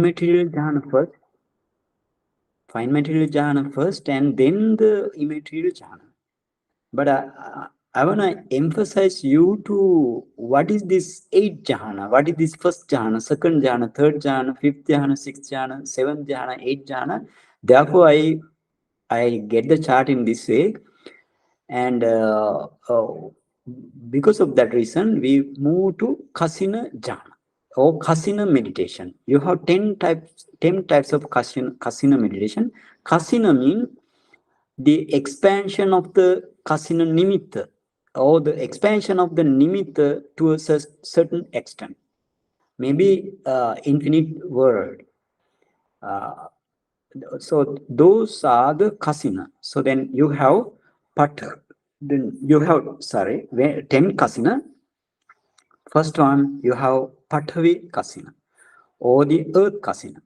material jhana first, fine material jhana first, and then the immaterial jhana. But I want to emphasize you to what is this eight jhana, what is this first jhana, second jhana, third jhana, fifth jhana, sixth jhana, seventh jhana, eighth jhana. Therefore, I get the chart in this way, and because of that reason, we move to kasina jhana or kasina meditation. You have 10 types of kasina meditation. Kasina means the expansion of the kasina nimitta, or the expansion of the nimitta to a certain extent, maybe infinite world. Uh, so those are the kasina. So then you have then you have 10 kasina. First one you have Pathavi kasina, or the earth kasina.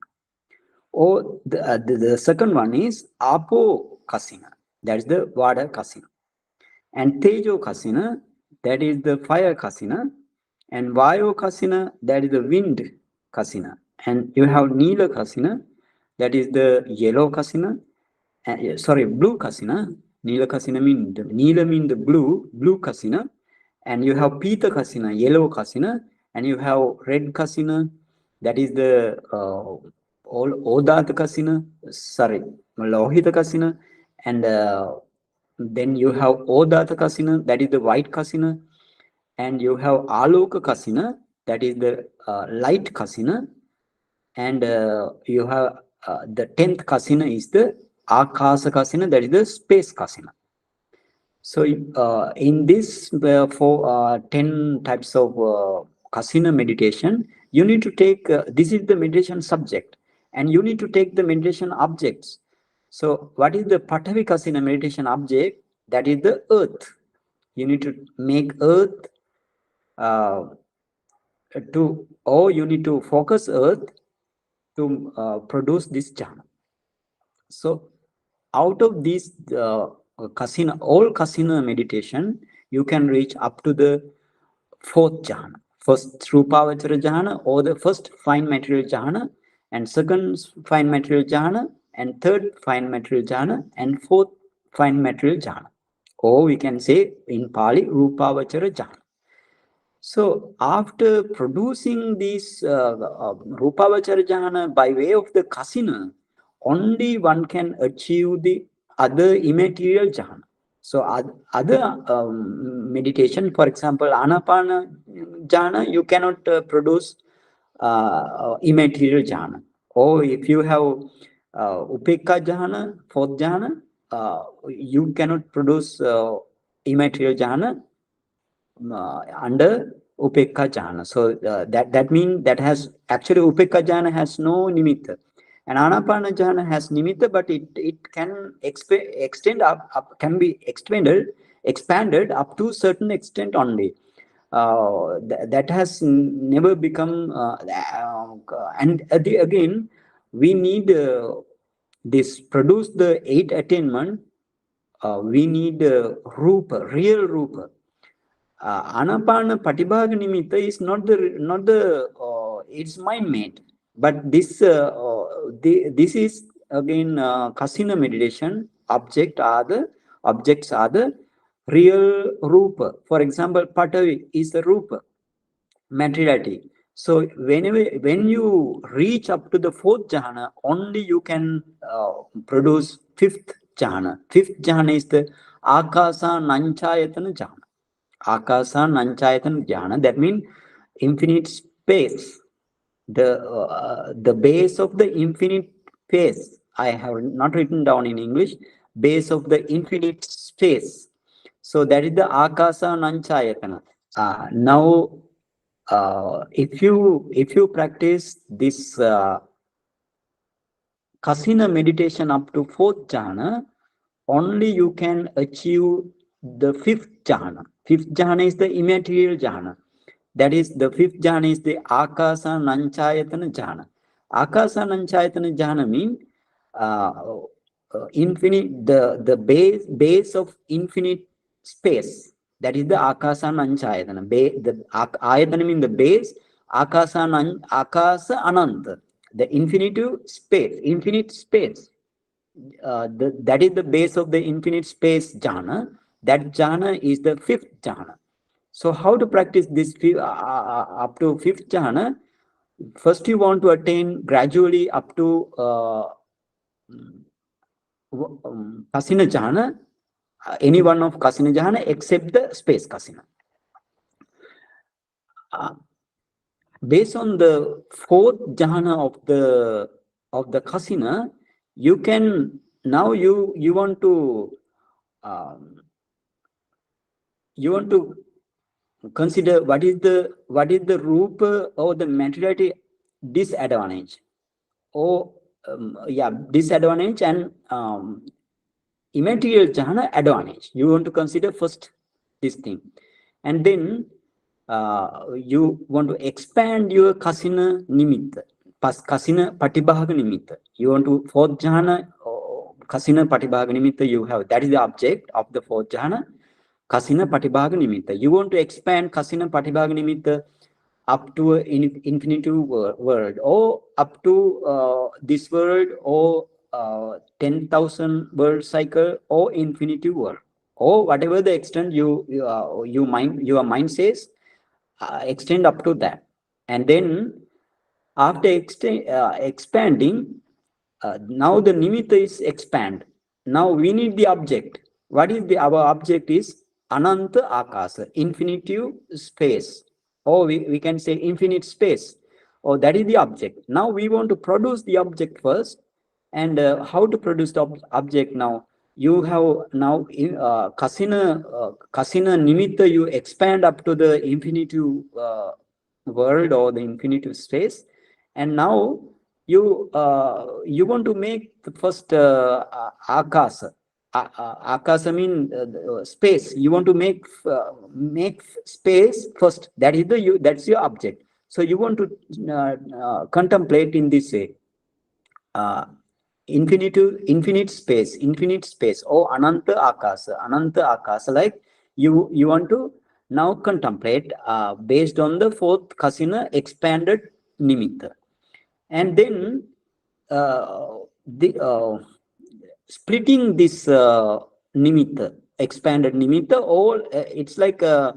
Or the second one is Apo kasina, that is the water kasina. And Tejo kasina, that is the fire kasina. And Vayo kasina, that is the wind kasina. And you have Nila kasina, that is the yellow kasina. Blue kasina. Nila kasina mean Nila mean the blue kasina. And you have Pita kasina, yellow kasina. And you have red kasina, that is the Odata kasina, Lohita kasina. And then you have Odata kasina, that is the white kasina. And you have Aloka kasina, that is the light kasina. And you have the 10th kasina is the Akasa kasina, that is the space kasina. So in this 10 types of kasina meditation, you need to take, this is the meditation subject, and you need to take the meditation objects. So what is the Pathavi kasina meditation object? That is the earth. You need to make earth or you need to focus earth to produce this jhana. So out of these all kasina meditation, you can reach up to the fourth jhana. First Rupavachara jhana, or the first fine material jhana, and second fine material jhana, and third fine material jhana, and fourth fine material jhana. Or we can say in Pali, Rupavachara jhana. So after producing this Rupavachara jhana by way of the kasina, only one can achieve the other immaterial jhana. So other meditation, for example, Anapana jhana, you cannot produce immaterial jhana. Or if you have Upekka jhana, fourth jhana, you cannot produce immaterial jhana under Upekka jhana. So that means that has actually Upekka jhana has no nimitta, and Anapana jhana has nimitta, but it can extend up can be expanded up to certain extent only. That has never become and again we need this produce the 8 attainment. We need rupa, real rupa. Anapana Patibhaga Nimitta is not the it's mind made, but this this is again kasina meditation. Objects are the real rupa. For example, Patavi is the rupa, materiality. So when you reach up to the fourth jhana, only you can produce fifth jhana. Fifth jhana is the Akasa Nanchayatana jhana. Akasa Nanchayatan jhana, that means infinite space, the base of the infinite space. I have not written down in English, base of the infinite space. So that is the Akasa Nanchayatana. Now if you practice this kasina meditation up to fourth jhana, only you can achieve the fifth jhana. Fifth jhana is the immaterial jhana. That is, the fifth jhana is the Akasa Nanchayatana jhana. Akasa Nanchayatana jhana means infinite, the base of infinite space. That is the Akasa Nanchayatana. The Ayatana means the base, Akasa Ananta. The infinitive space, infinite space. That is the base of the infinite space jhana. That jhana is the fifth jhana. So how to practice this up to fifth jhana? First, you want to attain gradually up to kasina jhana, any one of kasina jhana except the space kasina. Based on the fourth jhana of the kasina, you can now you want to um, you want to consider what is the rupa or the materiality disadvantage or disadvantage and immaterial jhana advantage. You want to consider first this thing, and then you want to expand your kasina nimitta, kasina patibhaga nimitta. You want to fourth jhana kasina patibhaga nimitta you have. That is the object of the fourth jhana, kasina patibhaga nimitta. You want to expand kasina patibhaga nimitta up to an infinitive world, or up to this world, or 10,000 world cycle, or infinitive world, or whatever the extent your mind says, extend up to that. And then after expanding, now the nimitta is expand. Now we need the object. What is our object is ananta akasa, infinitive space, or we can say infinite space, or that is the object. Now we want to produce the object first. And how to produce the object now? You have now kasina nimitta, you expand up to the infinitive world or the infinitive space. And now you want to make the first akasa. Akasa mean space. You want to make space first. That is that's your object. So you want to contemplate in this way. Uh, infinite space, or ananta akasa, like you want to now contemplate based on the fourth kasina expanded nimitta. And then the splitting this nimitta, expanded nimitta, or it's like a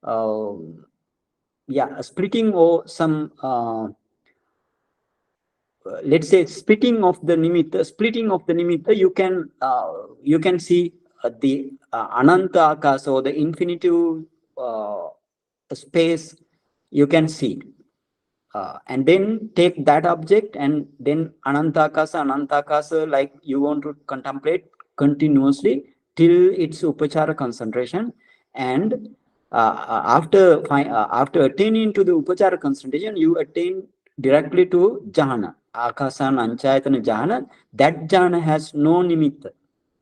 uh, splitting, or some let's say splitting of the nimitta, you can see the ananta akasa, or the infinitive uh, space, you can see. And then take that object, and then anantakasa, like you want to contemplate continuously till its upachara concentration. And after attaining to the upachara concentration, you attain directly to jhana, akasan anchayatana jhana. That jhana has no nimitta.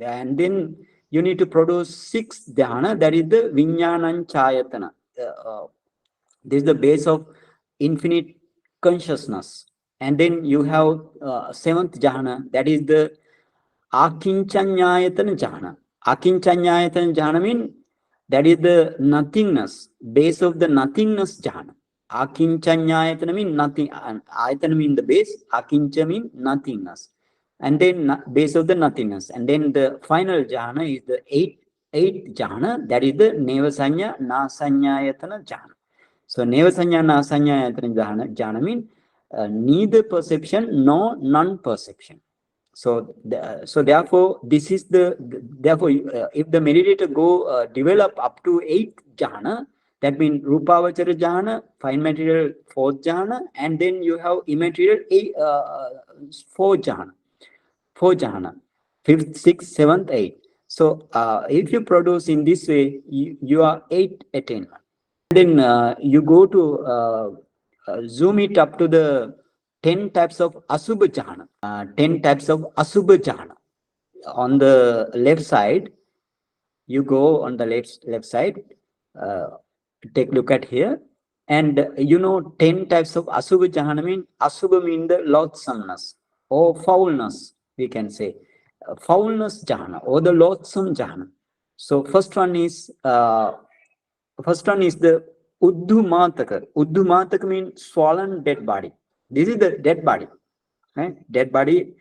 And then you need to produce sixth jhana, that is the vinyananchayatana. This is the base of infinite consciousness. And then you have seventh jhana, that is the akinchanyayatana jhana. Akinchanyayatana jhana mean that is the nothingness, base of the nothingness jhana. Akinchanyayatana mean nothing, and ayatana mean the base, akincha mean nothingness. And then base of the nothingness. And then the final jhana is the eighth jhana, that is the nevasanya nasanyayatana jhana. So nevasanya nasanya jhana mean neither perception nor non-perception. So therefore this is therefore if the meditator go develop up to eighth jhana, that means rupavachara jhana, fine material fourth jhana, and then you have immaterial four jhana, fifth, sixth, seventh, eighth. So if you produce in this way, you are eight attainment. Then you go to zoom it up to the 10 types of asubha jhana. 10 types of asubha jhana. On the left side, you go on the left side, uh, take a look at here. And 10 types of asubha jhana mean, asubha mean the loathsomeness or foulness, we can say. Foulness jhana or the loathsome jhana. So first one is the Uddhumataka. Uddhumataka means swollen dead body. This is the dead body. Right? Dead body,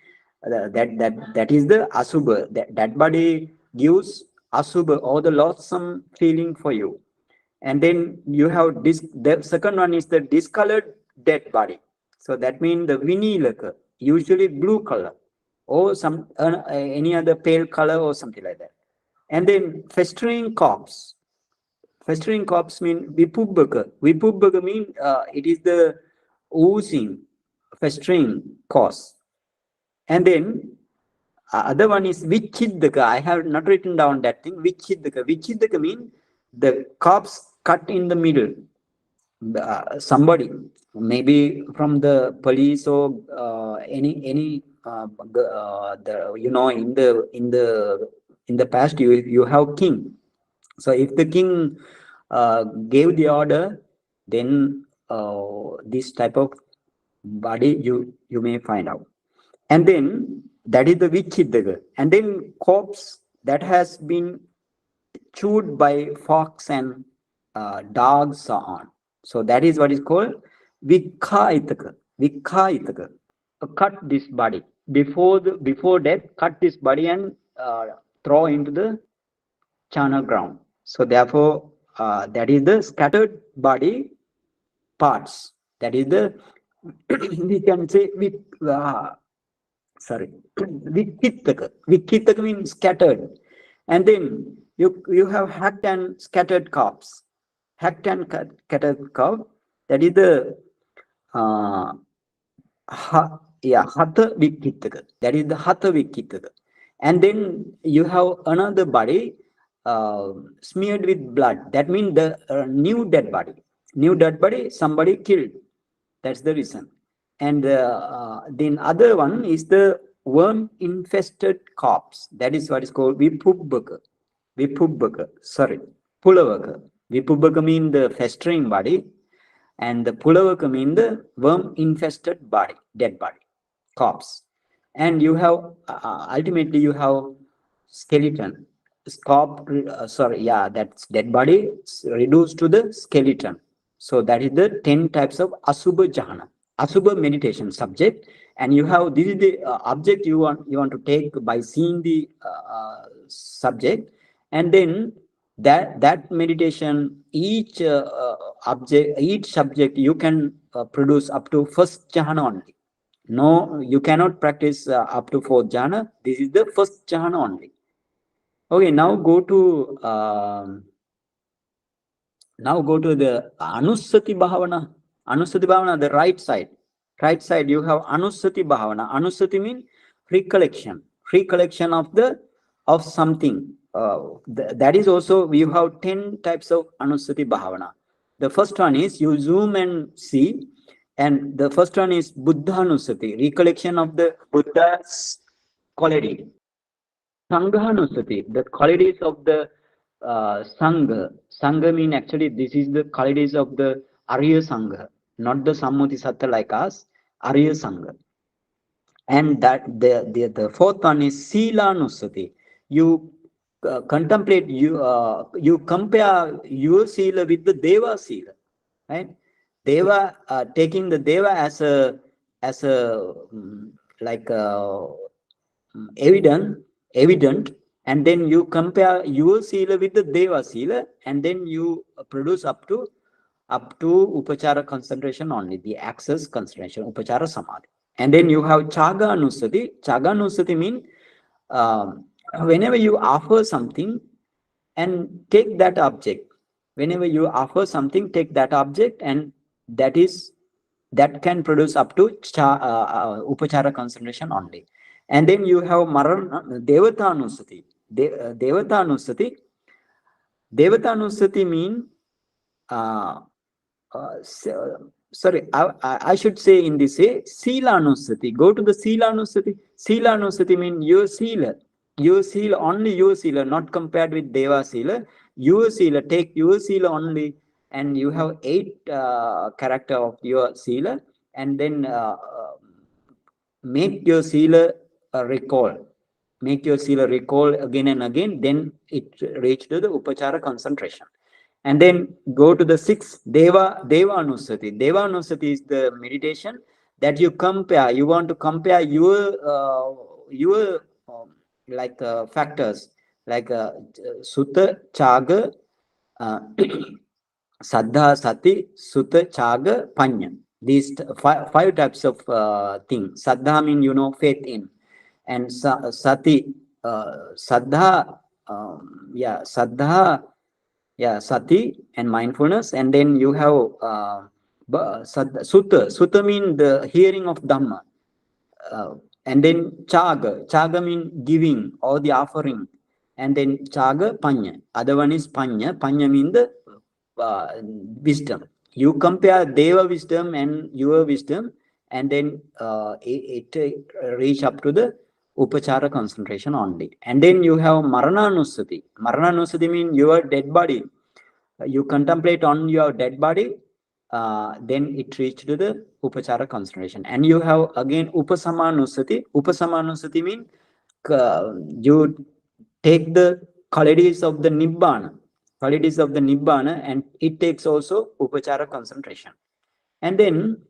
that is the asubha. That body gives asubha or the loathsome feeling for you. And then you have this. The second one is the discolored dead body. So that means the vinilaka, usually blue color, or some any other pale color or something like that. And then festering corpse. Festering corpse mean vipubbaka. Vipubbaka mean it is the oozing, festering cause. And then other one is vichiddaka. I have not written down that thing. Vichiddaka. Vichiddaka mean the corpse cut in the middle. Somebody, maybe from the police or any the in the past you have king. So if the king gave the order, then this type of body you may find out. And then that is the vichidaga. And then corpse that has been chewed by fox and dogs so on. So that is what is called vikhaitaka. Vikhaitaka. Cut this body before death. Cut this body and throw into the charnel ground. So therefore, that is the scattered body parts. That is the we can say sorry, vikitaka. Vikitaka means scattered. And then you have hacked and scattered corpse. Hacked and scattered corpse. That is the hatha vikitaka. That is the hatha vikitaka. And then you have another body smeared with blood. That means the new dead body. New dead body, somebody killed. That's the reason. And then other one is the worm infested corpse. That is what is called vipubbaka. Vipubbaka. Sorry, pulavaka. Vipubbaka means the festering body, and the pulavaka means the worm infested body, dead body, corpse. And you have ultimately you have skeleton. That's dead body reduced to the skeleton. So that is the 10 types of asubha jhana, asubha meditation subject. And you have, this is the object you want to take by seeing the subject. And then that meditation, each subject you can produce up to first jhana only. No, you cannot practice up to fourth jhana. This is the first jhana only. Okay, now go to the Anusati Bhavana. Anusati Bhavana, the right side. Right side, you have Anusati Bhavana. Anusati means recollection. Recollection of something. That is also, you have 10 types of Anusati Bhavana. The first one is you zoom and see. And the first one is Buddha Anusati, recollection of the Buddha's quality. Sanghanusati, the qualities of the Sangha. Sangha mean actually this is the qualities of the Arya Sangha, not the Sammati Satta like us, Arya Sangha. And that the fourth one is Silanusati. You contemplate, you compare your Sila with the Deva Sila, right? Deva, taking the Deva as a like evident, and then you compare your sila with the Deva sila, and then you produce up to upachara concentration only, the access concentration, upachara samadhi. And then you have chaga anusati. Chaga anusati mean whenever you offer something and take that object. Whenever you offer something, take that object, and that can produce up to upachara concentration only. And then you have devata anusati. Devata anusati. Devata anusati mean sorry, I should say in this way, Sila Anusati. Go to the Sila Anusati. Sila Anusati means your Sila. Your Sila, only your Sila, not compared with Deva Sila. Your Sila, take your Sila only, and you have 8 character of your Sila, and then make your Sila recall. Make your Sila recall again and again, then it reach to the Upachara concentration. And then go to the 6th Deva Anusati. Deva Anusati is the meditation that you compare. You want to compare your like factors like sutta, chaga, uh, saddha, sati, sutta, chaga, panya. These five types of things. Saddha mean faith in, and sati, saddha, saddha, sati and mindfulness, and then you have sutta. Sutta mean the hearing of Dhamma, uh, and then chaga mean giving or the offering, and then chaga panya. Other one is panya mean the wisdom. You compare deva wisdom and your wisdom, and then it reach up to the upachara concentration only. And then you have marananusati mean your dead body. You contemplate on your dead body, then it reached to the upachara concentration. And you have again upasamanusati mean you take the qualities of the nibbana, and it takes also upachara concentration. And then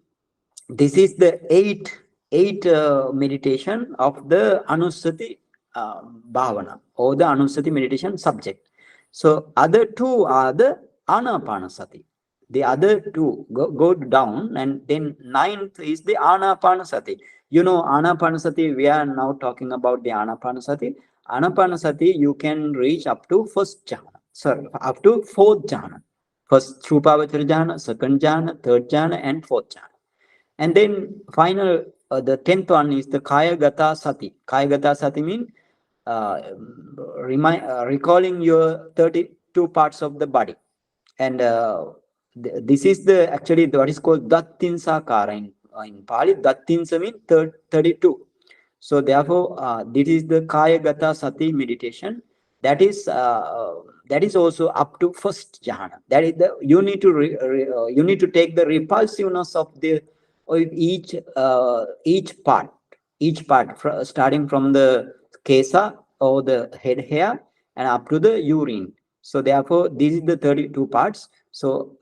this is the eight meditation of the Anusati bhavana, or the Anusati meditation subject. So other two are the Anapanasati. The other two go down, and then ninth is the Anapanasati. Anapanasati, we are now talking about the Anapanasati. Anapanasati, you can reach up to first jhana, sorry, up to fourth jhana. First Trupavachara jhana, second jhana, third jhana, and fourth jhana. And then final, the 10th one is the Kaya Gata Sati. Kaya Gata Sati means recalling your 32 parts of the body. And this is the actually what is called Dattinsakara in Pali. Dattinsa means 32. So therefore, this is the Kaya Gata Sati meditation. That is also up to first jhana. That is the you need to take the repulsiveness of the of each part starting from the kesa or the head hair and up to the urine. So therefore, this is the 32 parts. So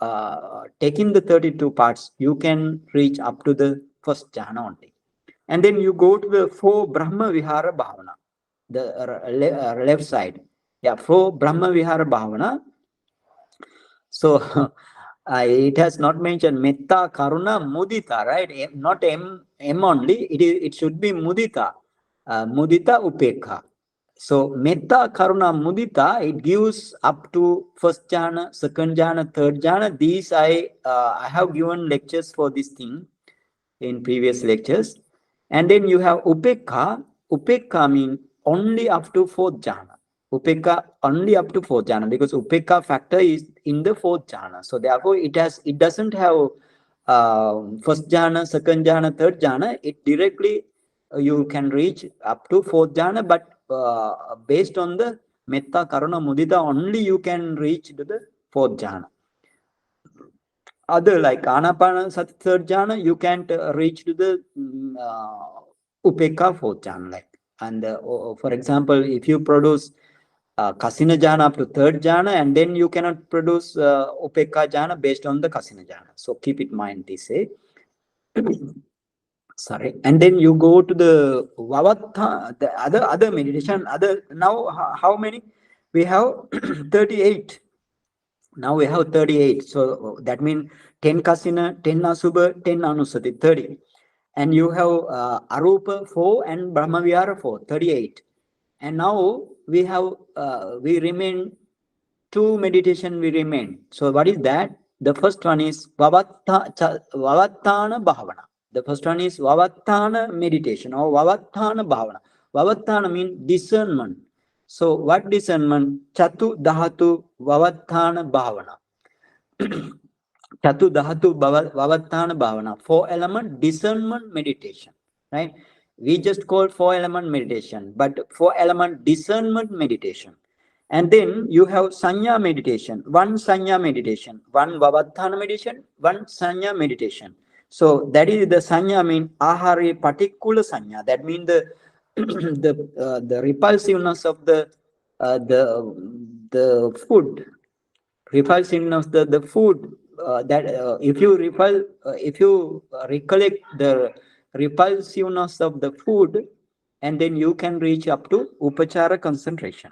taking the 32 parts, you can reach up to the first jhana only. And then you go to the 4 Brahma Vihara Bhavana, the left side. Yeah, 4 Brahma Vihara Bhavana. So it has not mentioned Metta, Karuna, Mudita, right? Not M only. It should be Mudita. Mudita, Upekha. So Metta, Karuna, Mudita, it gives up to first jhana, second jhana, third jhana. These I have given lectures for this thing in previous lectures. And then you have Upekha. Upekha means only up to fourth jhana. Upekha only up to fourth jhana, because Upekha factor is in the fourth jhana. So therefore, it doesn't have first jhana, second jhana, third jhana. It directly you can reach up to fourth jhana, but based on the Metta, Karuna, Mudita, only you can reach to the fourth jhana. Other like Anapana third jhana, you can't reach to the Upekha fourth jhana. Like, and for example, if you produce Kasina jhana up to third jhana, and then you cannot produce Upekha jhana based on the Kasina jhana. So keep it in mind this. Sorry. And then you go to the Vavatha, the other meditation. Now how many? We have 38. Now we have 38. So that means 10 Kasina, 10 Asubha, 10 Anusati, 30. And you have Arupa 4 and Brahmavihara 4, 38. And now we have, we remain 2 meditation we remain. So what is that? The first one is Vavattana Bhavana. The first one is Vavattana meditation or Vavattana Bhavana. Vavattana means discernment. So what discernment? Chatu Dahatu Vavattana Bhavana. Chatu Dahatu Vavattana Bhavana. 4 element discernment meditation. Right? We just call 4 element meditation, but 4 element discernment meditation. And then you have Sanya meditation, one Sanya meditation, one Vavattana meditation, one Sanya meditation. So that is the Sanya mean Ahari particular Sanya. That means the the repulsiveness of the food, repulsiveness of the food if you recollect the repulsiveness of the food, and then you can reach up to upachara concentration.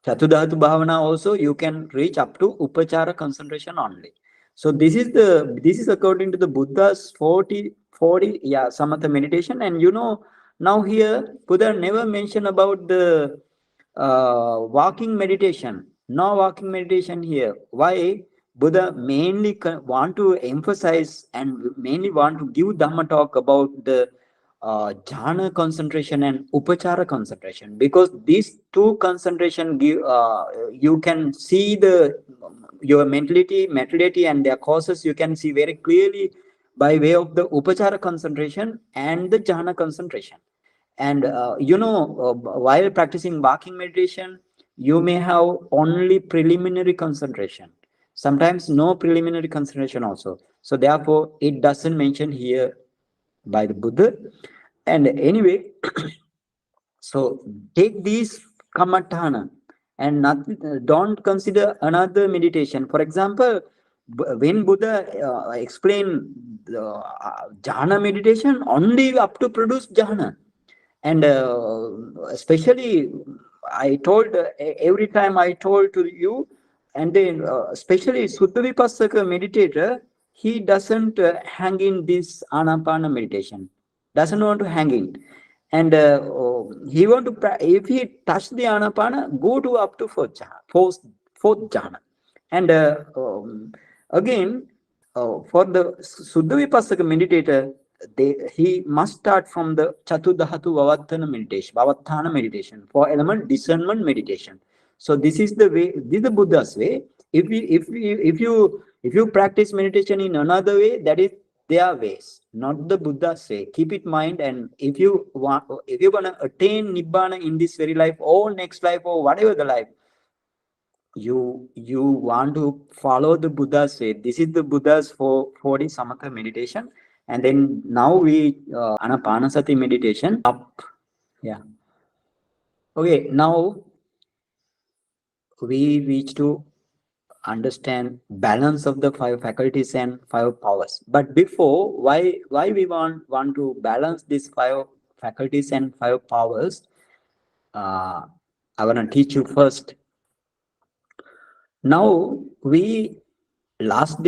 Chatudhatu Bhavana also you can reach up to Upachara concentration only. So this is according to the Buddha's 40 Samatha meditation. And now here Buddha never mentioned about the walking meditation. No walking meditation here. Why? Buddha mainly want to emphasize and mainly want to give Dhamma talk about the jhana concentration and upachara concentration, because these two concentration give you can see the your mentality and their causes you can see very clearly by way of the upachara concentration and the jhana concentration. And while practicing walking meditation, you may have only preliminary concentration, sometimes no preliminary concentration also. So therefore it doesn't mention here by the Buddha. And anyway, so take these kamatthana and don't consider another meditation. For example, when Buddha explained the jhana meditation, only up to produce jhana. And especially, I told every time I told to you, and then especially Suddha Vipassaka meditator, he doesn't hang in this anapana meditation, doesn't want to hang in. And he want to if he touch the anapana, go to up to fourth jhana. And again, for the Suddha Vipassaka meditator, he must start from the Chatudhatu Vavatthana meditation for element discernment meditation. So this is the way, this is the Buddha's way. If you practice meditation in another way, that is their ways, not the Buddha's way. Keep it in mind. And if you're gonna attain Nibbana in this very life or next life or whatever the life, you want to follow the Buddha's way. This is the Buddha's 40 Samatha meditation. And then now we Anapanasati meditation up. Yeah. Okay, now we reach to understand balance of the five faculties and five powers. But before, why we want to balance these five faculties and five powers, I want to teach you first. Now we last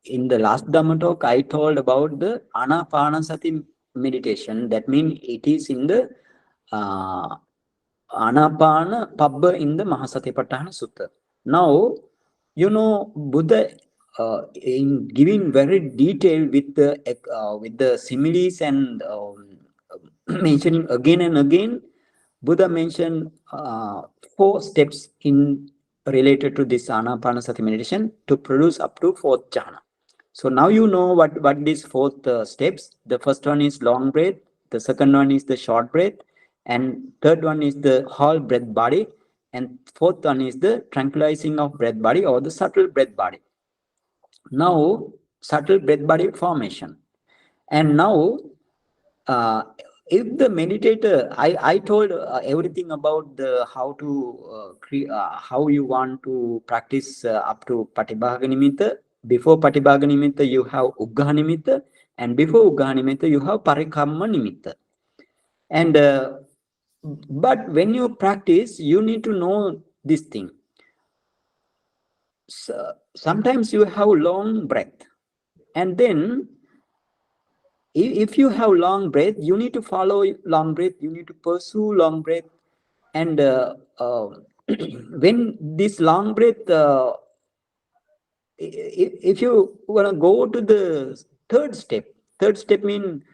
in the last Dhamma talk, I told about the Anapanasati meditation. That means it is in the Anapana Pabba in the Mahasatipatthana Sutta. Now, Buddha in giving very detail with the similes and mentioning again and again, Buddha mentioned 4 steps in related to this Anapanasati meditation to produce up to fourth jhana. So now you know what these 4 steps. The first one is long breath. The second one is the short breath, and third one is the whole breath body, and fourth one is the tranquilizing of breath body or the subtle breath body. Now subtle breath body formation, and now if the meditator, I told everything about the how to how you want to practice up to Patibhaga Nimitta. Before Patibhaga Nimitta, you have Uggaha Nimitta, and before Uggaha Nimitta, you have Parikamma Nimitta. And but when you practice, you need to know this thing. So, sometimes you have long breath, and then if you have long breath, you need to follow long breath, you need to pursue long breath. And when this long breath, if you want to go to the third step mean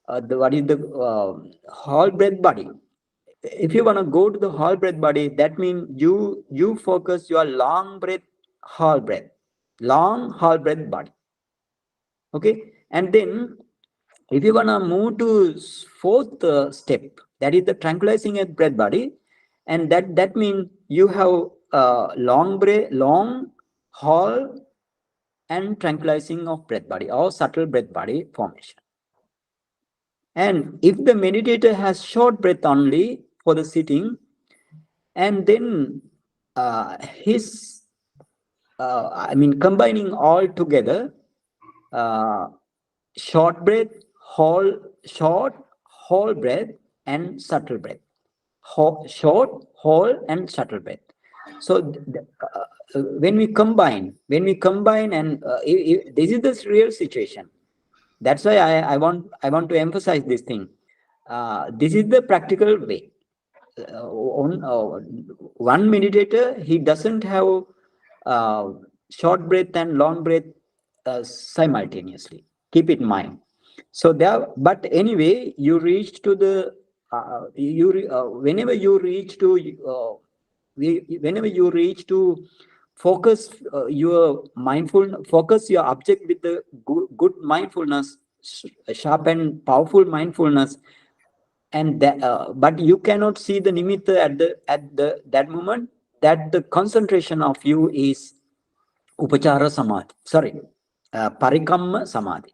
what is the whole breath body. If you want to go to the whole breath body, that means you focus your long breath, whole breath, long whole breath body. Okay, and then if you want to move to fourth step, that is the tranquilizing of breath body, and that means you have long breath, long, whole, and tranquilizing of breath body or subtle breath body formation. And if the meditator has short breath only for the sitting, and then his I mean, combining all together, uh, short breath, short, whole breath, and subtle breath. Short, whole, and subtle breath. So when we combine, and this is the real situation. That's why I want to emphasize this thing. This is the practical way. One meditator, he doesn't have uh, short breath and long breath simultaneously. Keep it in mind. So there, but anyway, you reach to the whenever you reach to whenever you reach to focus your mindful, focus your object with the good mindfulness, sharp and powerful mindfulness, and that, but you cannot see the nimitta at the that moment, that the concentration of you is upachara samadhi, sorry, parikamma samadhi.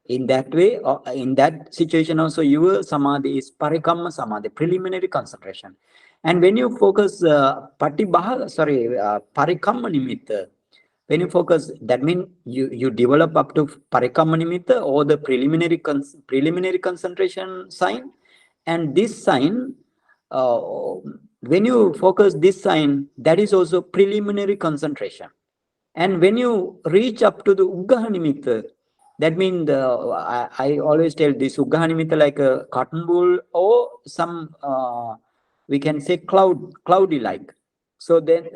In that way, in that situation also, your samadhi is parikamma samadhi, preliminary concentration. And when you focus parikamma nimitta, when you focus, that means you develop up to parikamma nimitta, or the preliminary concentration sign. And this sign, uh, when you focus this sign, that is also preliminary concentration. And when you reach up to the Uggaha Nimitta, that means I always tell this Uggaha Nimitta like a cotton wool, or some, we can say cloudy like. So then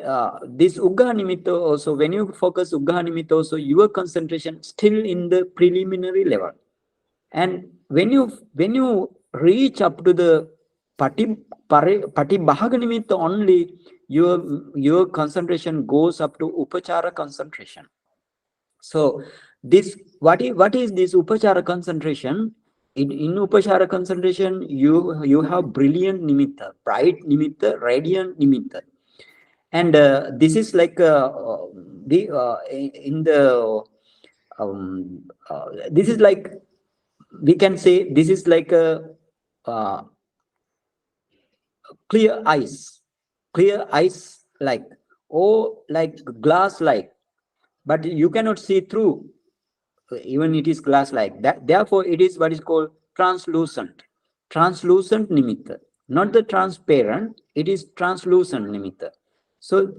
this Uggaha Nimitta also, when you focus Uggaha Nimitta also, your concentration still in the preliminary level. And when you reach up to the pati bhaga nimitta only, your concentration goes up to upachara concentration. So this, what is this upachara concentration? In upachara concentration, you have brilliant nimitta, bright nimitta, radiant nimitta. And this is like the in the this is like, we can say, this is like a uh, clear ice, like, or like glass like, but you cannot see through, even it is glass like that. Therefore it is what is called translucent nimitta, not the transparent, it is translucent nimitta. So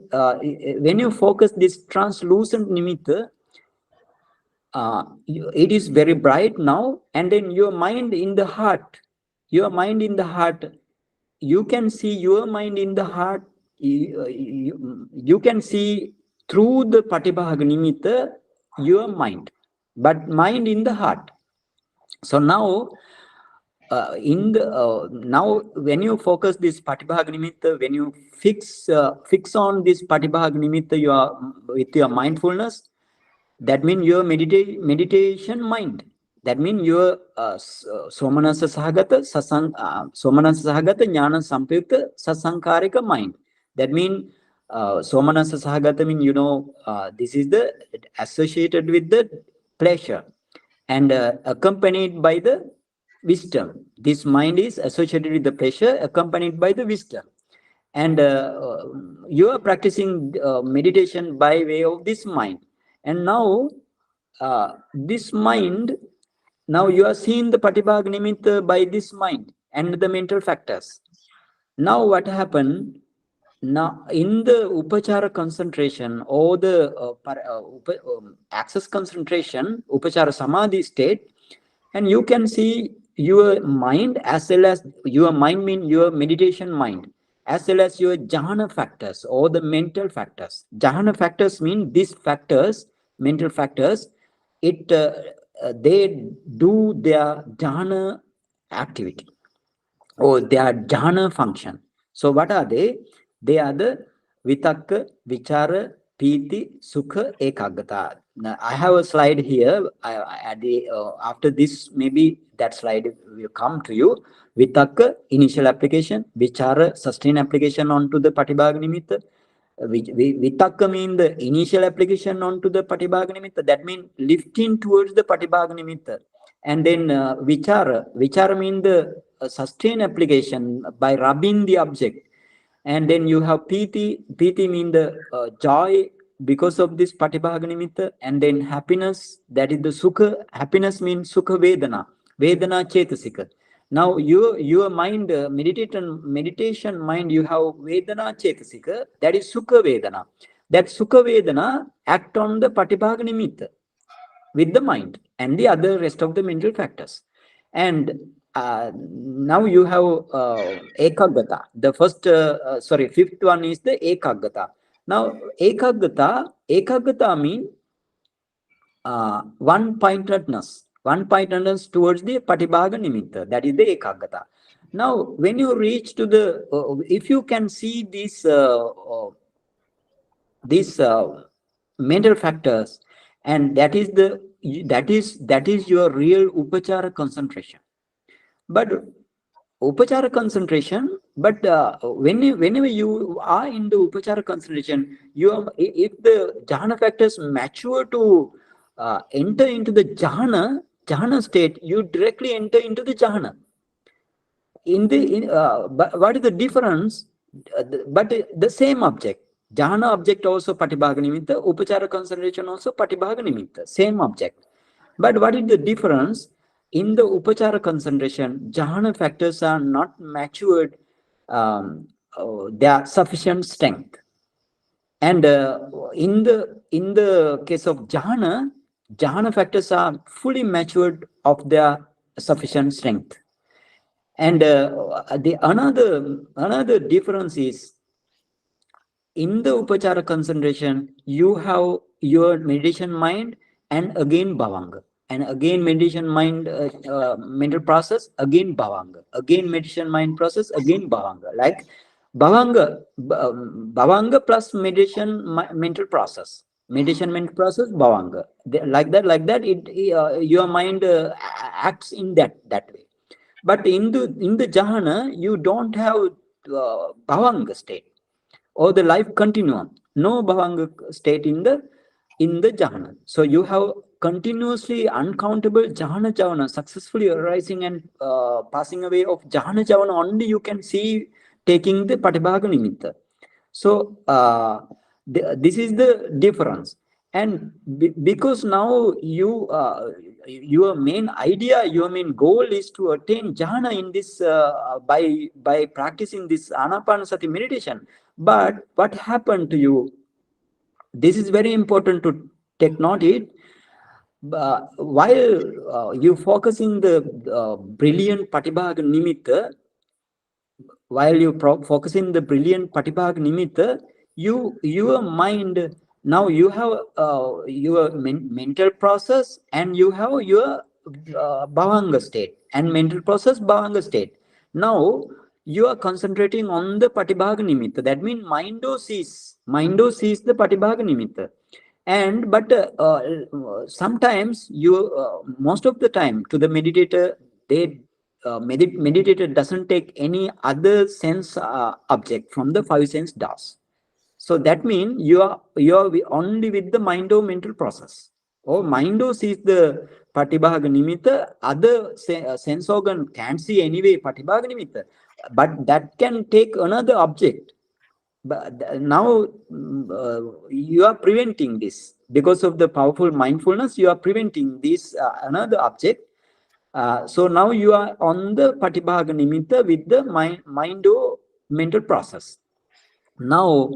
when you focus this translucent nimitta, it is very bright now. And then your mind in the heart, you can see your mind in the heart. You can see through the patibhaga nimitta your mind, but mind in the heart. So now now when you focus this patibhaga nimitta, when you fix on this patibhaga nimitta, you are with your mindfulness, that means your meditation mind. That means your somanasa sahagata jnana sampyukta sasankarika mind. That means somanasa sahagata means, this is the associated with the pleasure, and accompanied by the wisdom. This mind is associated with the pleasure, accompanied by the wisdom. And you are practicing meditation by way of this mind. And now this mind, now you are seeing the patibhag nimitta by this mind and the mental factors. Now what happened? Now in the upachara concentration, or the access concentration, upachara samadhi state, and you can see your mind, as well as your mind mean your meditation mind, as well as your jhana factors or the mental factors. Jhana factors mean these factors, mental factors, it they do their jhana activity, or their jhana function. So what are they? They are the vitakka, vichara, piti, sukha, ekaggata. Now, I have a slide here. After this, maybe that slide will come to you. Vitakka, initial application. Vichara, sustained application onto the patibhaga nimitta. Vitakka mean the initial application onto the patibhaga nimitta. That means lifting towards the patibhaga nimitta. And then vichara mean the sustained application by rubbing the object. And then you have piti mean the joy because of this patibhaga nimitta, and then happiness, that is the sukha. Happiness means sukha vedana, vedana chetasika. Now your mind, meditation mind, you have vedana chetasika, that is sukha vedana. That sukha vedana act on the patibhaga nimitta with the mind and the other rest of the mental factors. And now you have ekagata. The first, sorry, fifth one is the ekagata. Now ekagata mean one pointedness towards the patibhaga nimitta. That is the ekagata. Now, when you reach to the, if you can see these mental factors, and that is your real upachara concentration. But upachara concentration, but whenever you are in the upachara concentration, if the jhana factors mature to enter into the jhana state, you directly enter into the jhana. But what is the difference? But the same object, jhana object also patibhaga nimitta, upachara concentration also patibhaga nimitta, same object. But what is the difference? In the upachara concentration, jhana factors are not matured, they are sufficient strength. And in the case of jhana factors are fully matured of their sufficient strength. And the another difference is, in the upachara concentration, you have your meditation mind and again bhavanga, and again meditation mind, mental process, again bhavanga, again meditation mind process, again bhavanga. Like bhavanga plus meditation mental process, meditation mental process, bhavanga. Like that. Your mind acts in that way. But in the jhana, you don't have bhavanga state or the life continuum. No bhavanga state in the jhana. So you have continuously uncountable jhana javana successfully arising and passing away of jhana javana. Only you can see taking the patibhaga nimitta. So this is the difference. And because now your main idea, your main goal is to attain jhana in this, by practicing this anapanasati meditation. But what happened to you? This is very important to take note it. While you focusing the brilliant patibhaga nimitta, while you focusing the brilliant patibhag nimitta, your mind, now you have your mental process, and you have your bhavanga state, and mental process bhavanga state. Now you are concentrating on the patibhag nimitta. That means mind sees the patibhag nimitta. And but sometimes most of the time, to the meditator, they meditator doesn't take any other sense object from the five sense does. So that means you are only with the mind or mental process, or mind sees the patibhaga nimitta. Other sense organ can't see anyway patibhaga nimitta, but that can take another object. But now you are preventing this because of the powerful mindfulness. You are preventing this another object. So now you are on the patibhaga nimitta with the mind or mental process. Now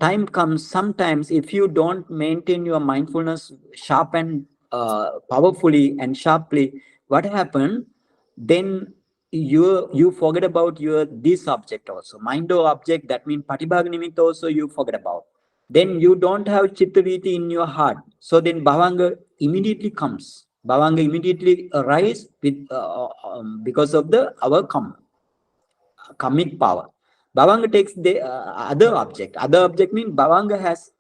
time comes, sometimes if you don't maintain your mindfulness sharp and powerfully and sharply, what happen then? You forget about your this object also, mind or object, that means patibhaga nimitta also you forget about. Then you don't have chittaviti in your heart, so then bhavanga immediately comes. Bhavanga immediately arise with because of the our karmic power. Bhavanga takes the other object. Other object means Bhavanga has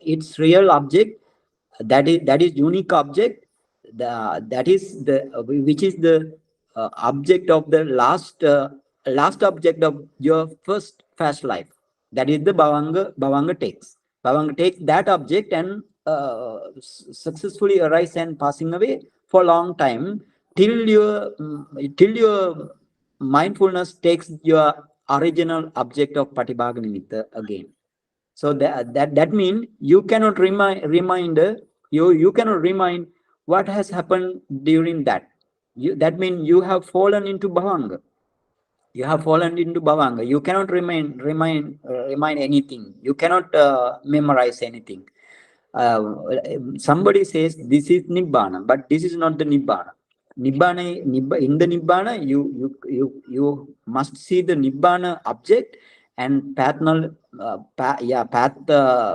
its real object, that is unique object. That is the which is the object of the last object of your first fast life. That is the Bhavanga takes. Bhavanga takes that object and successfully arise and passing away for a long time, till your mindfulness takes your original object of patibhaga nimitta again. So that means you cannot you cannot remind what has happened during that. That means you have fallen into bhavanga. You have fallen into bhavanga. You cannot remind anything. You cannot memorize anything. uh, Somebody says this is nibbana, but this is not the nibbana. In the nibbana, you must see the nibbana object, and path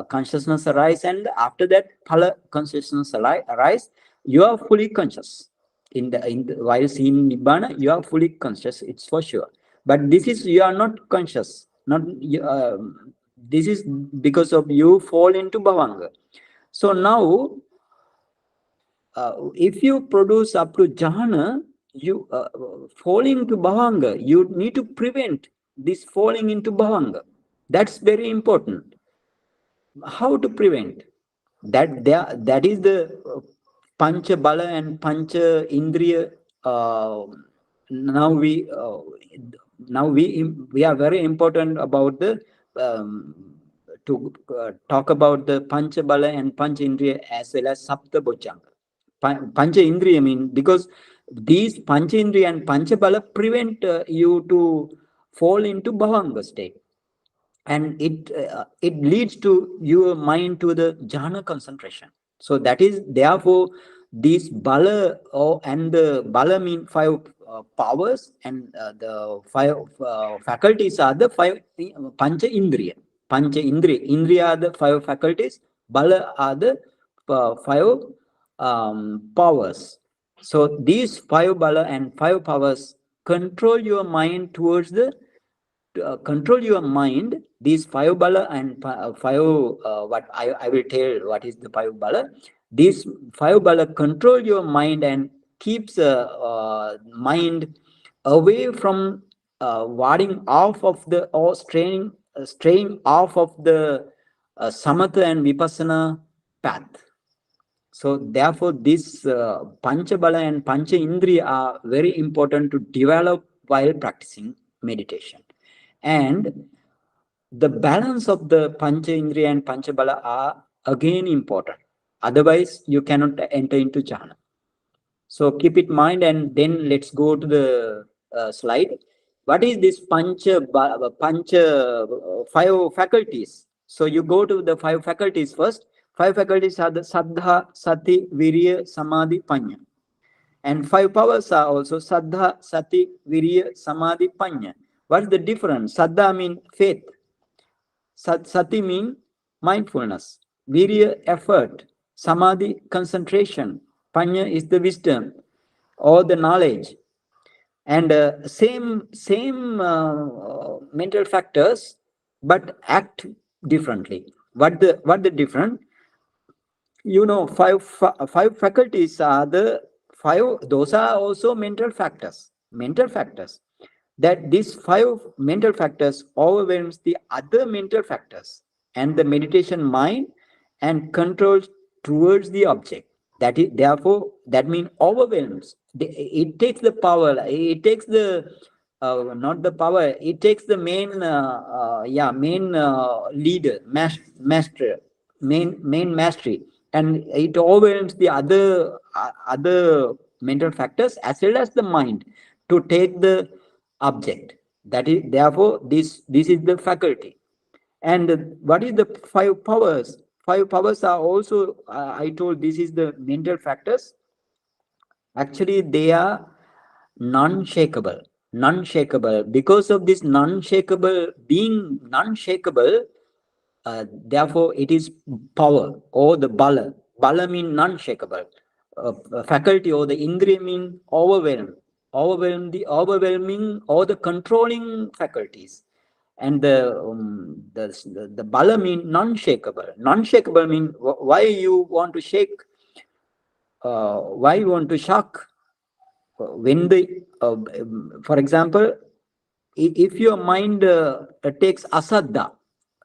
consciousness arise, and after that phala consciousness arise. You are fully conscious while seeing nibbana. You are fully conscious, it's for sure. But this is, you are not conscious, not this is because of you fall into bhavanga. So now, if you produce up to jhana, you falling to bhavanga, you need to prevent this falling into bhavanga. That's very important. How to prevent that is the pancha bala and pancha indriya. Now we we are very important about the to talk about the pancha bala and pancha indriya as well as sapta bojjhanga. Pancha indriya mean, because these pancha indriya and pancha bala prevent you to fall into bhavanga state, and it leads to your mind to the jhana concentration. So that is, therefore, these bala, and the bala mean five powers, and the five faculties are the five pancha indriya. Indriya are the five faculties, bala are the five powers. So these five bala and five powers control your mind towards the control your mind. These five bala and five what I will tell what is the five bala. These five bala control your mind and keeps mind away from warding off of the, or straying off of the samatha and vipassana path. So therefore, this pancha bala and pancha indriya are very important to develop while practicing meditation. And the balance of the pancha indriya and pancha bala are again important. Otherwise, you cannot enter into jhana. So keep it in mind, and then let's go to the slide. What is this five faculties? So you go to the five faculties first. Five faculties are the saddha, sati, virya, samadhi, panya. And five powers are also saddha, sati, virya, samadhi, panya. What's the difference? Saddha means faith. Sati means mindfulness. Virya, effort. Samadhi, concentration. Panya is the wisdom or the knowledge. And same mental factors, but act differently. What the different? Five faculties are the five. Those are also mental factors, that these five mental factors overwhelms the other mental factors, and the meditation mind and controls towards the object. That is, therefore, that means overwhelms. It takes the power, it takes the not the power, it takes the main leader, master, main mastery, and it overwhelms the other mental factors as well as the mind to take the object. That is, therefore, this is the faculty. And what is the five powers? Five powers are also, I told, this is the mental factors. Actually, they are non-shakable. Non-shakable. Because of this non-shakable, being non-shakable, therefore it is power or the bala. Bala means non-shakable. Faculty or the indriya mean overwhelming or the controlling faculties. And the bala mean non-shakable. Non-shakable mean why you want to shake, why you want to shock when the for example, if your mind takes asaddha,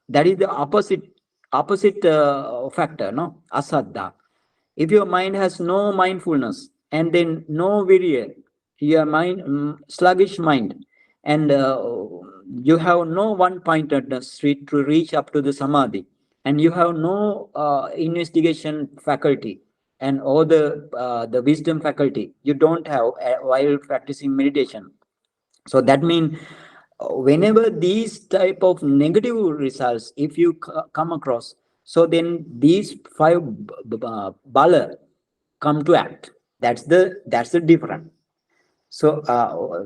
that is the opposite factor, no, asaddha. If your mind has no mindfulness and then no virya, your mind sluggish mind, and you have no one pointedness to reach up to the samadhi, and you have no investigation faculty and all the wisdom faculty you don't have while practicing meditation. So that means whenever these type of negative results if you come across, so then these five bala come to act. That's the difference. So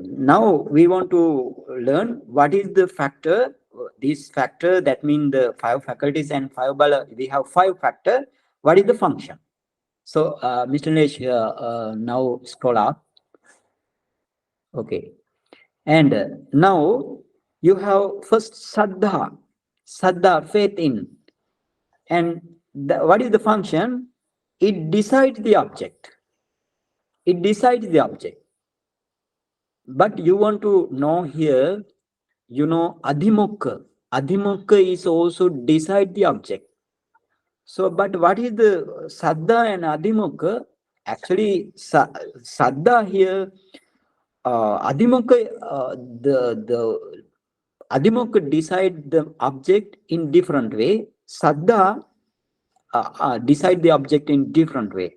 now we want to learn what is the factor. This factor, that means the five faculties and five bala. We have five factor. What is the function? So Mr. Nilesh, now scroll up. Okay, and now you have first saddha, faith in, and what is the function? It decides the object. It decides the object. But you want to know here, adhimukha. Adhimukha is also decide the object. So, but what is the saddha and adhimukha? Actually, saddha here, adhimukha, the adhimukha decide the object in different way. Saddha decide the object in different way.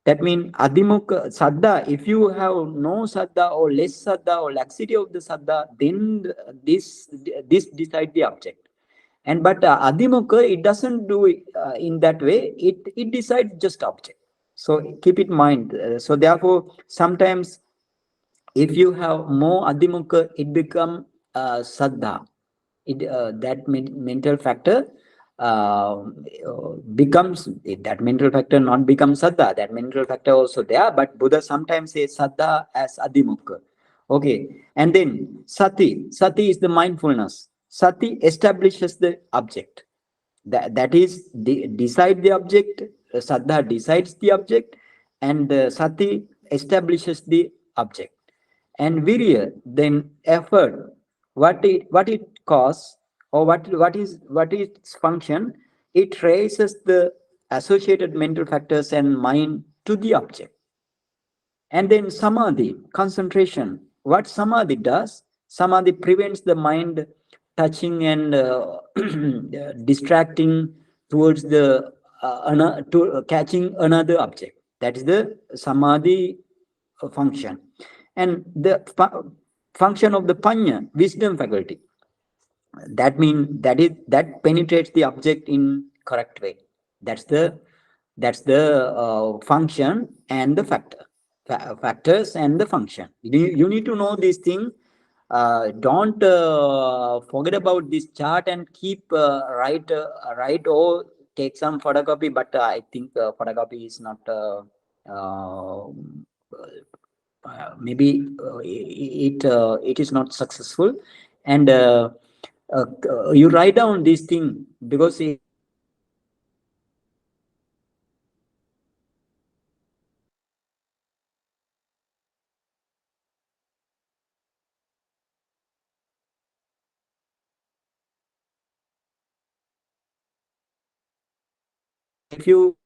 That means adhimukha saddha, if you have no saddha or less saddha or laxity of the saddha, then this decide the object. And but adhimukha, it doesn't do it in that way. It decides just object. So keep it in mind. So therefore, sometimes if you have more adhimukha, it become saddha. That mental factor uh, becomes, that mental factor not become saddha. That mental factor also there, but Buddha sometimes says saddha as adhimukha. Okay, and then sati is the mindfulness. Sati establishes the object. That is decide the object. Saddha decides the object, and sati establishes the object. And virya, then effort, what it costs, or what is its function. It traces the associated mental factors and mind to the object. And then samadhi, concentration. What samadhi does? Samadhi prevents the mind touching and distracting towards the catching another object. That is the samadhi function. And the function of the panya, wisdom faculty. That means that penetrates the object in correct way. That's the function and the factors and the function. You need to know this thing. Don't forget about this chart and keep write or take some photocopy, but I think photocopy is not maybe it is not successful. And you write down this thing, because if you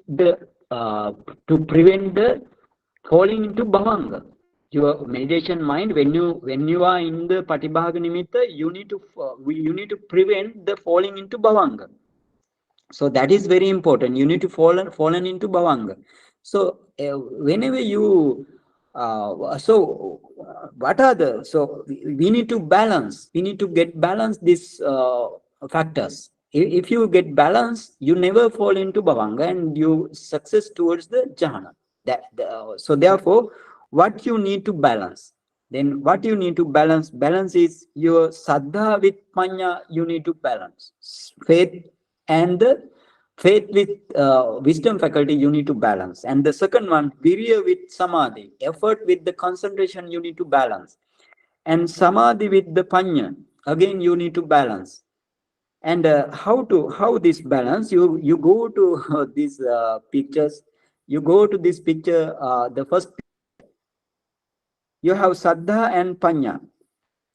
the to prevent the falling into bhavanga, your meditation mind, when you are in the patibhaga nimitta, you need to prevent the falling into bhavanga. So that is very important. You need to fallen into bhavanga. So whenever you what are the, so we need to balance, we need to get balance these factors. If you get balance, you never fall into bhavanga and you success towards the jhana. So therefore, what you need to balance, then what you need to balance is your saddha with panya. You need to balance faith, and the faith with wisdom faculty you need to balance. And the second one, virya with samadhi, effort with the concentration you need to balance. And samadhi with the panya, again you need to balance. And how this balance, you go to these pictures. You go to this picture, the first you have saddha and panya.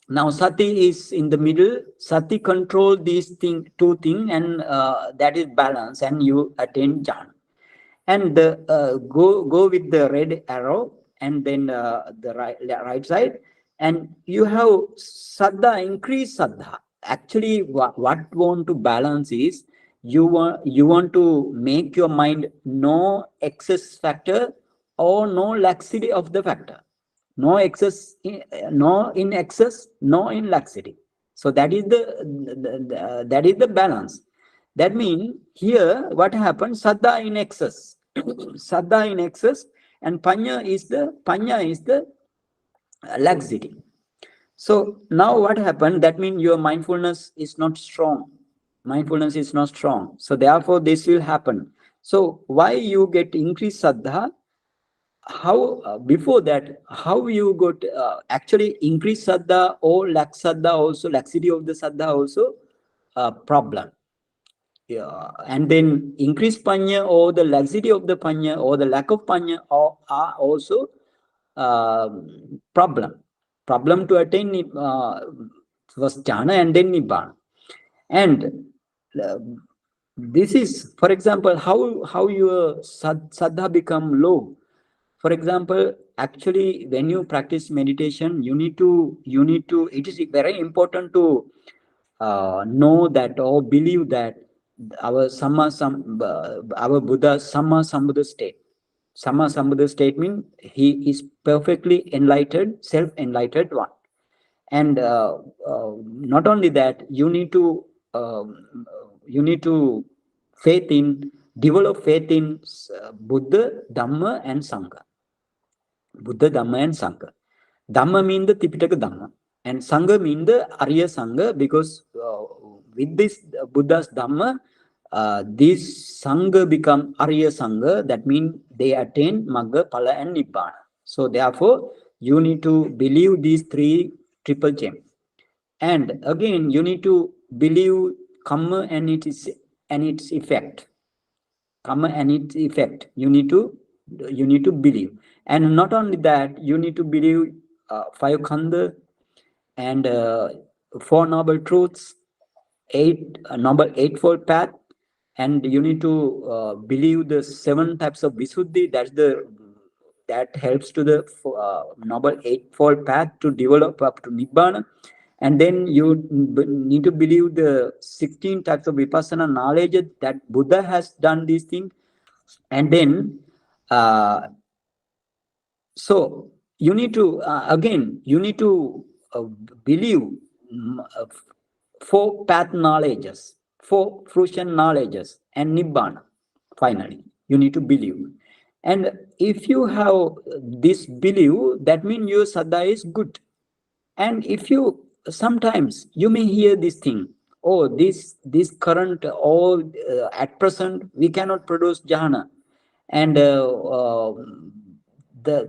Now sati is in the middle. Sati control these two thing, and that is balance, and you attain jhana. And go with the red arrow, and then the right side. and you have saddha, increase saddha. Actually, what want to balance is you want to make your mind no excess factor or no laxity of the factor, no excess, no in excess, no in laxity. So that is that is the balance. That means here what happens, saddha in excess, saddha in excess, and panya is the laxity. So now what happened? That means your mindfulness is not strong. Mindfulness is not strong. So therefore, this will happen. So why you get increased saddha? How before that? How you got actually increased saddha or lax saddha also, laxity of the saddha also problem. Yeah, and then increased panya or the laxity of the panya or the lack of panya are also problem to attain was jhana and then nibbana. And uh, this is, for example, how your saddha become low. For example, actually, when you practice meditation, you need to. It is very important to know that or believe that our Buddha Samma Sambuddha state. Samma Sambuddha state means he is perfectly enlightened, self-enlightened one. And not only that, you need to faith in develop faith in Buddha, Dhamma, and Sangha. Buddha, Dhamma, and Sangha. Dhamma means the Tipitaka Dhamma, and Sangha means the Arya Sangha, because with this Buddha's Dhamma, this Sangha become Arya Sangha. That means they attain Magga, Phala, and Nibbana. So therefore, you need to believe these three triple gems. And again, you need to believe karma and its effect. Karma and its effect. You need to believe. And not only that, you need to believe five khanda and four noble truths, eight noble eightfold path, and you need to believe the seven types of visuddhi. That helps to the noble eightfold path to develop up to nibbana. And then you need to believe the 16 types of vipassana knowledge that Buddha has done these things. And then uh, so you need to uh, believe four path knowledges, four fruition knowledges, and nibbana. Finally, you need to believe. And if you have this belief, that means your saddha is good. And if you sometimes you may hear this thing, oh, this current, or at present we cannot produce jhana, and the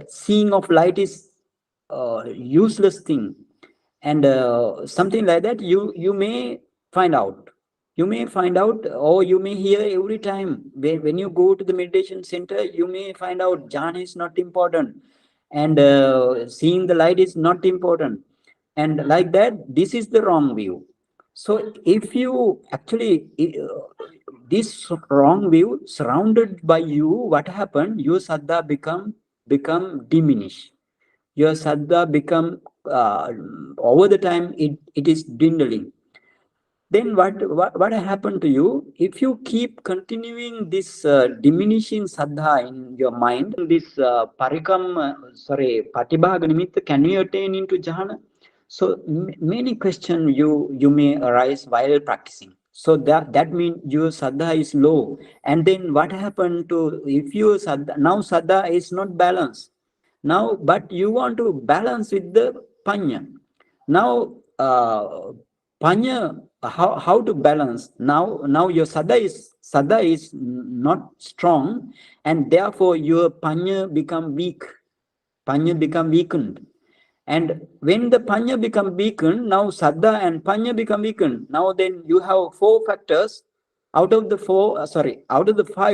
seeing of light is useless thing, and something like that. You may find out. You may find out, or you may hear every time when you go to the meditation center. You may find out jhana is not important, and seeing the light is not important, and like that. This is the wrong view. So if you actually this wrong view surrounded by you, what happened? Your saddha become diminished. Your saddha become over the time, it is dwindling. Then what happened to you if you keep continuing this diminishing saddha in your mind? This parikam, sorry, patibhaga nimitta, can you attain into jhana? So many questions you may arise while practicing. So that means your saddha is low. And then what happened to, if your saddha, now saddha is not balanced now, but you want to balance with the panya. Now panya, how to balance? Now your saddha is not strong, and therefore your panya become weak. Panya become weakened. And when the panya become weakened, now saddha and panya become weakened. Now then you have four factors. Out of the out of the five,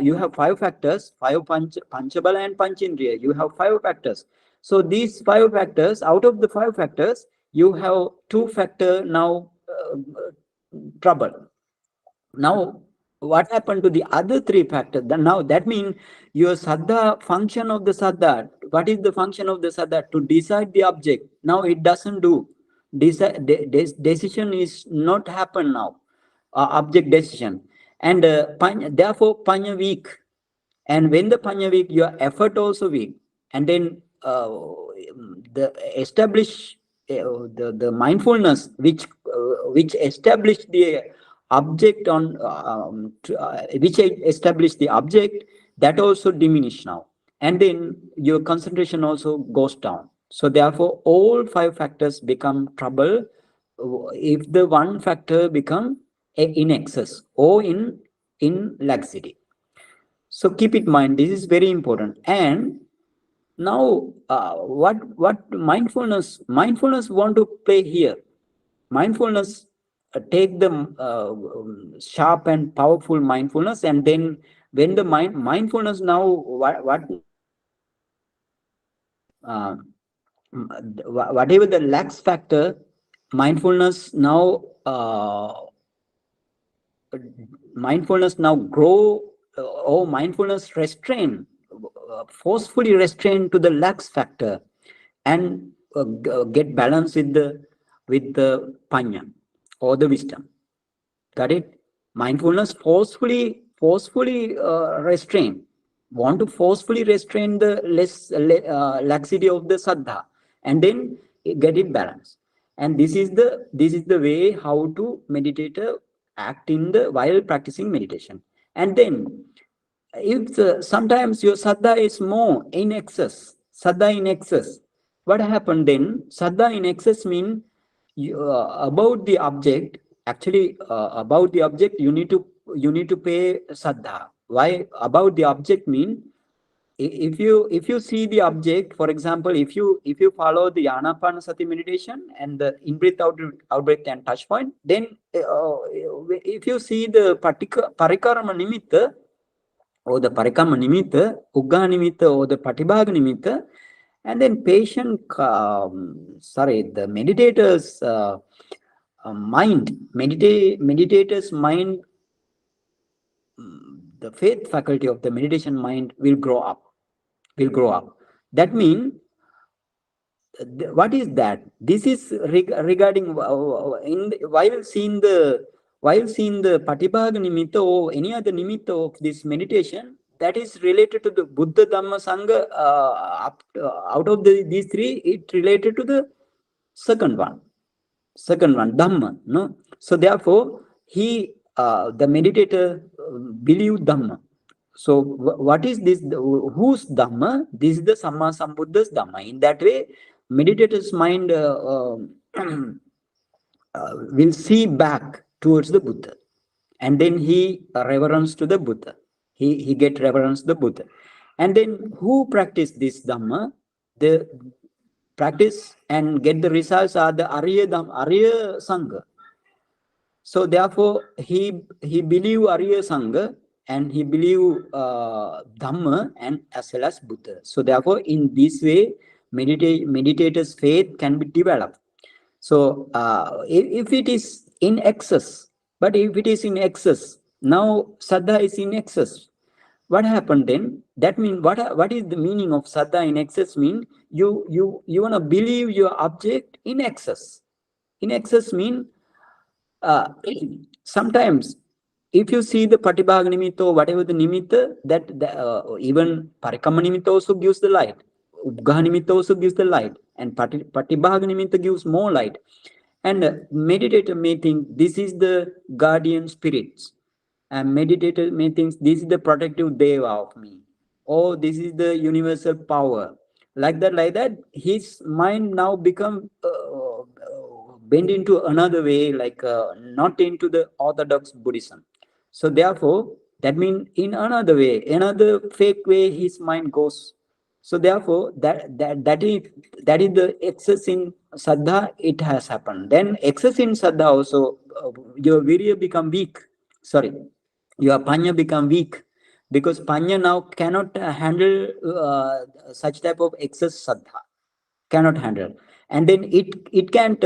you have five factors, five panchabala and panchendriya. You have five factors. So these five factors, out of the five factors, you have two factor now trouble. Now what happened to the other three factors? Now that means your saddha, function of the saddha, what is the function of the saddha? To decide the object. Now it doesn't do. Decision is not happen now. Object decision. And therefore panya weak. And when the panya weak, your effort also weak. And then the establish the mindfulness which establish the object on which establish the object, that also diminish now. And then your concentration also goes down. So therefore all five factors become trouble if the one factor become in excess or in laxity. So keep it in mind, this is very important. And now what mindfulness want to play here? Mindfulness take the sharp and powerful mindfulness, and then when the mindfulness now what uh, whatever the lax factor, mindfulness now grow or mindfulness restrain, forcefully restrain to the lax factor, and get balance with the panya or the wisdom. Got it? Mindfulness forcefully restrain, want to forcefully restrain the laxity of the saddha, and then get it balanced. And this is the way how to meditator act in the while practicing meditation. And then if sometimes your saddha is more in excess, saddha in excess, what happened then? Saddha in excess mean you, about the object. Actually, about the object, you need to pay saddha. Why about the object mean? If you see the object, for example, if you follow the anapanasati meditation and the in breath out breath and touch point, then if you see the particular parikarama nimitta or the parikama nimitta, ugga nimitta or the patibhaga nimitta, and then the meditator's meditator's mind, the faith faculty of the meditation mind will grow up. That means what is that? This is regarding while seeing the patibhaga nimitta or any other nimitta of this meditation, that is related to the Buddha, Dhamma, Sangha. Out of these three, it related to the second one, Dhamma. No, so therefore the meditator believe Dhamma. So what is this? Whose Dhamma? This is the Samma Sambuddha's Dhamma. In that way, meditator's mind will see back towards the Buddha, and then he reverence to the Buddha. He get reverence to the Buddha, and then who practice this Dhamma? The practice and get the results are the Arya Sangha. So therefore, he believe Arya Sangha, and he believe Dhamma and as well as Buddha. So therefore, in this way, meditators' faith can be developed. So if it is in excess, but if it is in excess, now Saddha is in excess. What happened then? That means what is the meaning of Saddha in excess? Mean you wanna believe your object in excess. In excess mean sometimes if you see the patibhaga nimitta or whatever the nimitta, that even parikama nimitta also gives the light, ubgaha nimitta also gives the light, and patibhaga nimitta gives more light. And meditator may think this is the guardian spirits, and meditator may think this is the protective deva of me, or this is the universal power. Like that, his mind now become bend into another way, like not into the orthodox Buddhism. So therefore, that means in another way, another fake way, his mind goes. So therefore, that is the excess in saddha. It has happened. Then excess in saddha also, your virya become weak. Sorry, your panya become weak, because panya now cannot handle such type of excess saddha, cannot handle, and then it can't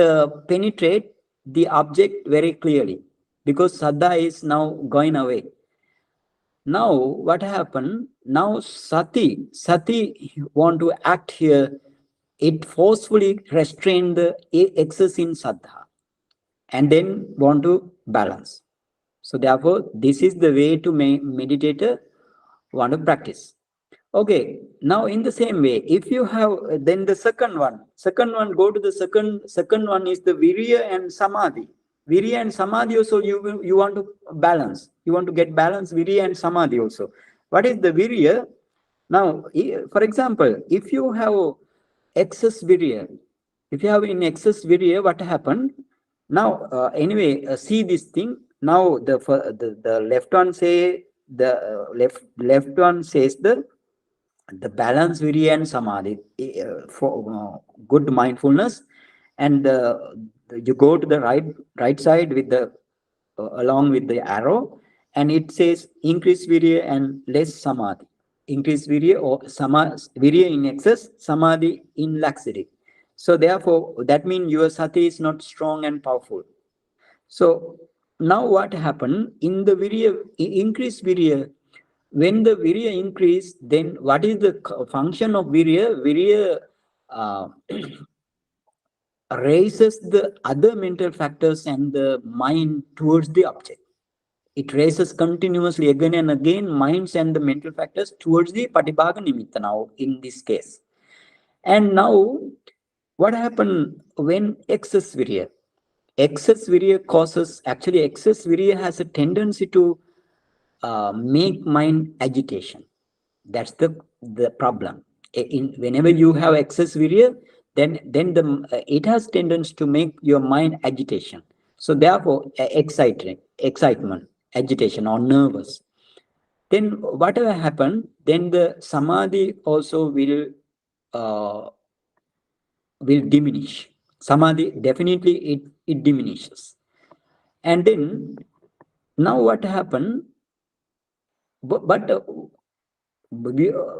penetrate the object very clearly, because saddha is now going away. Now what happened? Now Sati want to act here. It forcefully restrain the excess in Saddha and then want to balance. So therefore, this is the way to meditator want to practice. Okay, now in the same way, if you have then the second one go to the second one is the virya and samadhi. Virya and samadhi also you want to balance. You want to get balance virya and samadhi also. What is the virya? Now, for example, if you have excess virya, if you have in excess virya, what happened? Now, anyway, see this thing. Now, the left one say the left one says the balance virya and samadhi for good mindfulness, and you go to the right side with the along with the arrow, and it says increase virya and less samadhi, increase virya or virya in excess, samadhi in laxity. So therefore that means your sati is not strong and powerful. So now what happened in the virya, increase virya, when the virya increase, then what is the function of virya? Virya uh, raises the other mental factors and the mind towards the object. It raises continuously again and again minds and the mental factors towards the patibhaga nimitta now in this case. And now what happened when excess virya? Excess virya causes, actually excess virya has a tendency to make mind agitation. That's the problem. Whenever you have excess virya, then it has tendency to make your mind agitation. So therefore, excitement, agitation, or nervous. Then whatever happen, then the samadhi also uh, will diminish. Samadhi definitely it diminishes. And then now what happened? But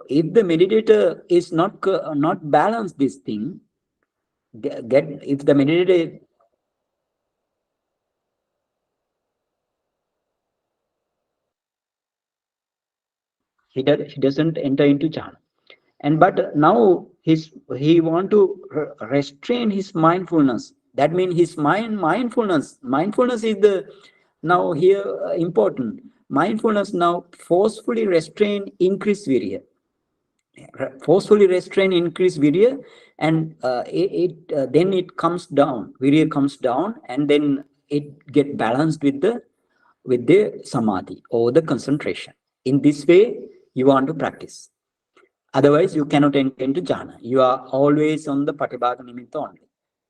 if the meditator is not balance this thing, get if the meditator he doesn't enter into jhana, and but now he want to restrain his mindfulness. That means his mindfulness is the now here important. Mindfulness now forcefully restrain increase virya, forcefully restrain increase virya, and then it comes down, virya comes down, and then it get balanced with the samadhi or the concentration. In this way you want to practice. Otherwise you cannot enter into jhana. You are always on the patibhaga nimitta only,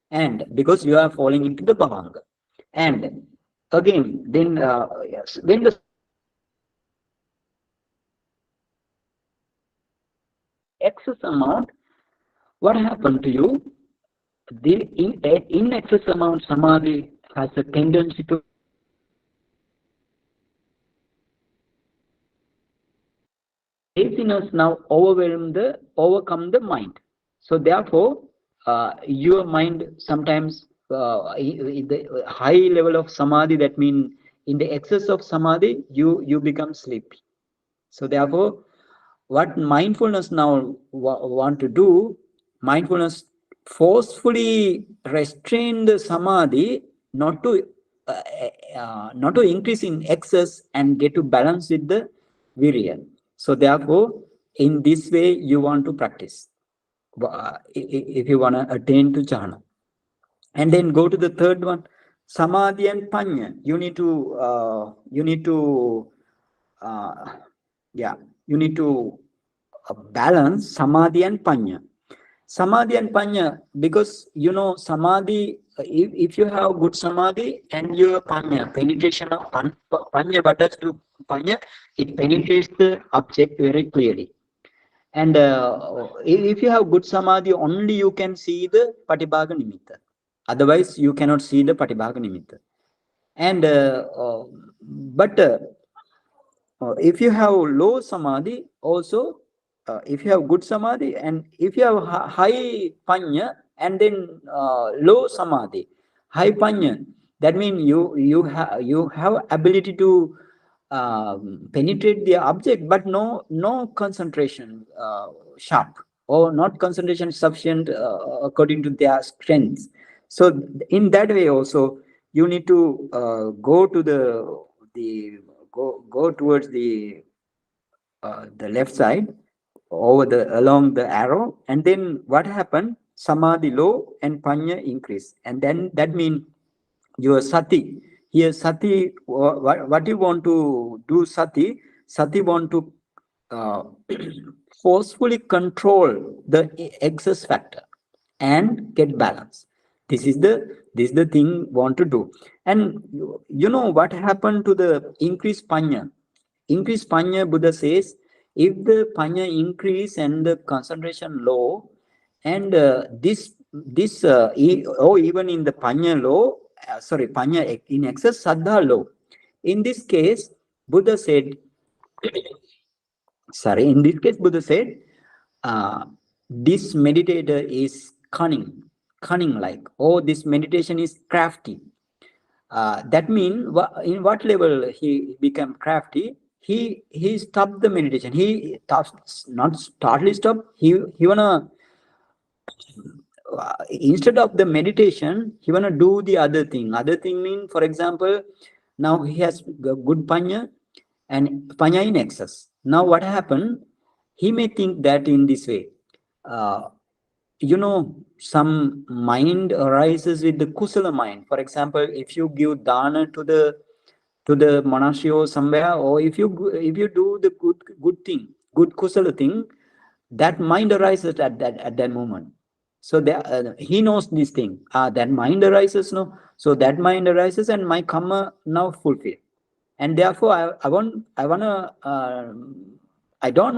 and because you are falling into the bhavanga. And again then yes, when the excess amount, what happened to you? The in excess amount samadhi has a tendency to laziness now overcome the mind. So therefore your mind sometimes the high level of samadhi, that means in the excess of samadhi you become sleepy. So therefore what mindfulness now want to do, mindfulness forcefully restrain the samadhi, not to not to increase in excess and get to balance with the virya. So therefore in this way you want to practice if you want to attain to jhana. And then go to the third one, samadhi and panya. You need to uh, yeah, you need to balance samadhi and panya. Samadhi and panya, because samadhi, if you have good samadhi and your panya, penetration of panya, what does do panya? It penetrates the object very clearly. And if you have good samadhi, only you can see the patibhaga nimitta. Otherwise, you cannot see the patibhaga nimitta. And but if you have low samadhi also, if you have good samadhi, and if you have high panya and then low samadhi, high panya, that means you have ability to penetrate the object, but no concentration sharp, or not concentration sufficient according to their strength. So in that way also, you need to go to the go towards the left side, over the along the arrow, and then what happened? Samadhi low and panya increase, and then that means your sati. Here sati, what you want to do, sati want to uh, forcefully control the excess factor and get balance. This is the thing want to do. And you know what happened to the increased panya? Increased panya, Buddha says, if the panya increase and the concentration low, and or even in the panya low, panya in excess, saddha low. In this case, Buddha said, in this case, Buddha said, uh, this meditator is cunning like, oh, this meditation is crafty. That means, in what level he became crafty? He stopped the meditation. He not totally stopped. He wanna, instead of the meditation, he wanna do the other thing. Other thing mean, for example, now he has good panya and panya in excess. Now what happened? He may think that in this way. Uh, some mind arises with the kusala mind. For example, if you give dana to the monastery or somewhere, or if you do the good thing, good kusala thing, that mind arises at that moment. So that, he knows this thing. That mind arises, no. So that mind arises, and my karma now fulfilled, and therefore I don't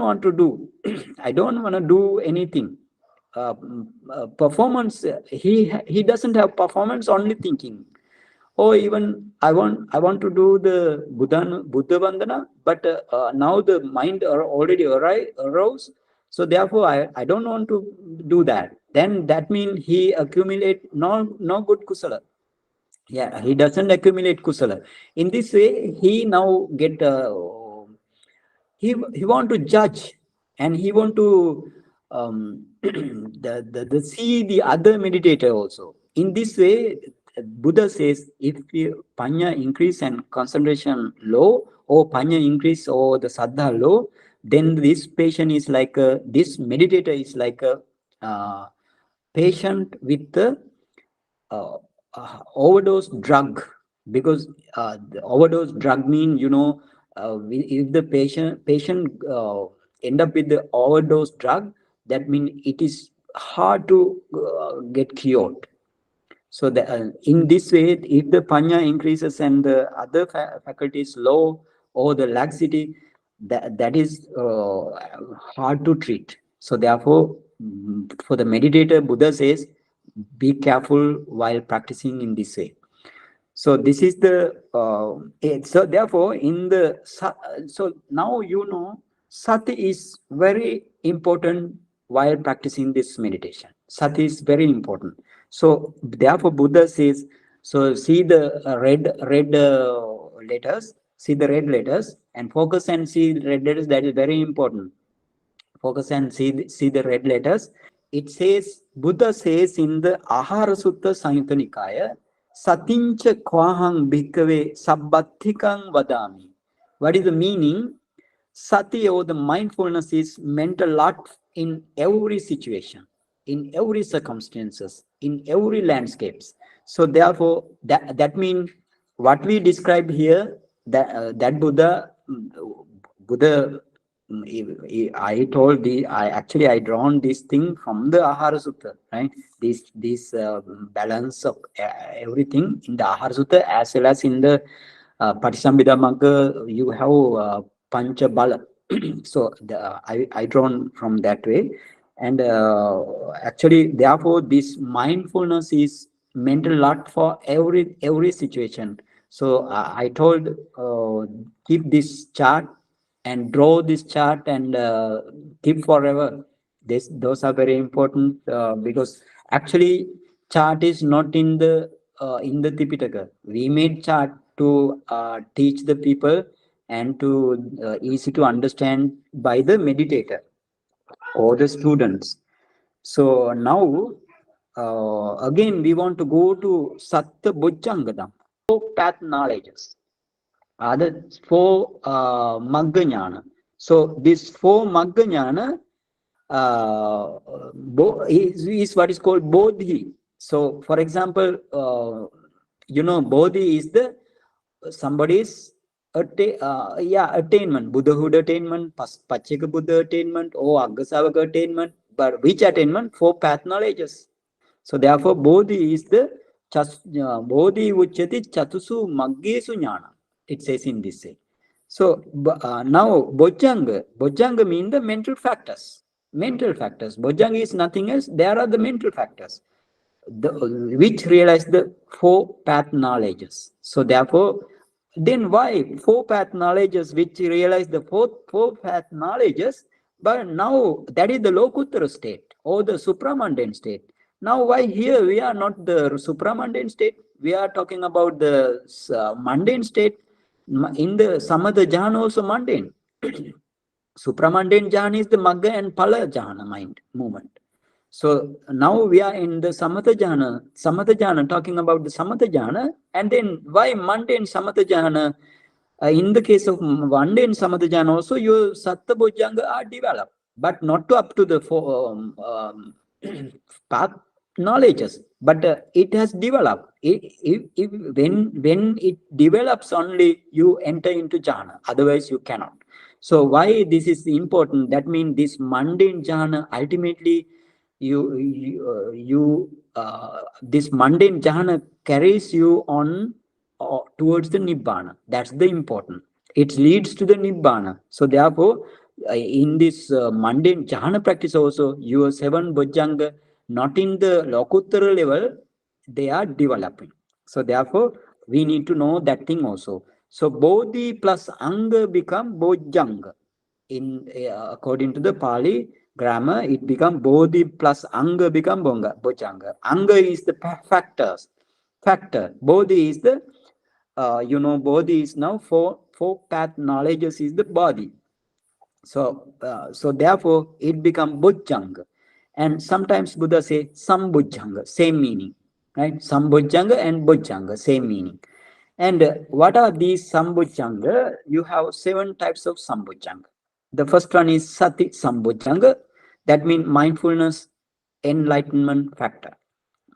want to do I don't want to do anything. Performance, he doesn't have performance, only thinking. Or even I want to do the Buddha Vandana, but now the mind are already arose, so therefore I don't want to do that. Then that means he accumulate no good kusala. Yeah, he doesn't accumulate kusala. In this way, he now get he want to judge, and he want to the see the other meditator also. In this way, Buddha says, if you, panya increase and concentration low, or panya increase or the saddha low, then this patient is like this meditator is like a patient with the uh, overdose drug. Because the overdose drug mean, if the patient end up with the overdose drug, that means it is hard to get cured. So in this way, if the panya increases and the other faculty is low, or the laxity, that is hard to treat. So therefore, for the meditator, Buddha says, be careful while practicing in this way. So this is the so therefore in the so now sati is very important while practicing this meditation. Sati is very important. So therefore Buddha says, so see the red letters, see the red letters, and focus and see the red letters. That is very important. Focus and see the red letters. It says, Buddha says in the Ahara Sutta Samyutta Nikaya, Satincha Kwahang Bhikkhave Sabbathikang Vadami. What is the meaning? Sati, or the mindfulness, is meant a lot in every situation, in every circumstances, in every landscapes. So therefore, that means what we describe here, that Buddha, I told I drawn this thing from the Ahara Sutta, right? This balance of everything in the Ahara Sutta, as well as in the Patisambhida Magga, you have Pancha Bala. So I drawn from that way, and actually, therefore, this mindfulness is meant a lot for every situation. So I told, keep this chart and draw this chart, and keep forever. Those are very important, because actually chart is not in the Tipitaka. We made chart to teach the people and to easy to understand by the meditator or the students. So now again we want to go to Satta Bojjanga, four path knowledges, other four Magga Jnana. So this four Magga Jnana is what is called Bodhi. So for example, Bodhi is the somebody's attainment, Buddhahood attainment, Pachika Buddha attainment, or Aggasavaka attainment. But which attainment? Four path knowledges. So therefore, Bodhi is the Bodhi Uchati Chatusu Maggesu Jnana. It says in this way. So now Bojjanga means the mental factors. Mental factors. Bojjanga is nothing else. There are the mental factors, which realize the four path knowledges. So therefore, then why four path knowledges which realize the four path knowledges? But now that is the Lokuttara state or the supramundane state. Now why here we are not the supramundane state? We are talking about the mundane state. In the Samatha Jhana also mundane. Supramundane Jhana is the Magga and Pala Jhana mind movement. So now we are in the Samatha Jhana, talking about the Samatha Jhana, and then why mundane Samatha Jhana? In the case of mundane Samatha Jhana also, your Satta Bojjanga are developed, but not up to the path knowledges, but it has developed. When it develops only, you enter into jhana, otherwise you cannot. So why this is important? That means this mundane jhana ultimately this mundane jhana carries you on towards the nibbana. That's the important. It leads to the nibbana. So therefore, in this mundane jhana practice also, your seven bojjanga, not in the lokuttara level, they are developing. So therefore, we need to know that thing also. So bodhi plus anga become bojjanga. In according to the Pali grammar, it become bodhi plus anga become bojjanga. Anga is the factor. Bodhi is the bodhi is now four path knowledges is the body. So therefore it become bojjanga. And sometimes Buddha say sambojjanga, same meaning, right? Sambojjanga and bojjanga, same meaning. And what are these sambojjanga? You have 7 types of sambojjanga. The first one is sati sambojjanga. That means mindfulness enlightenment factor.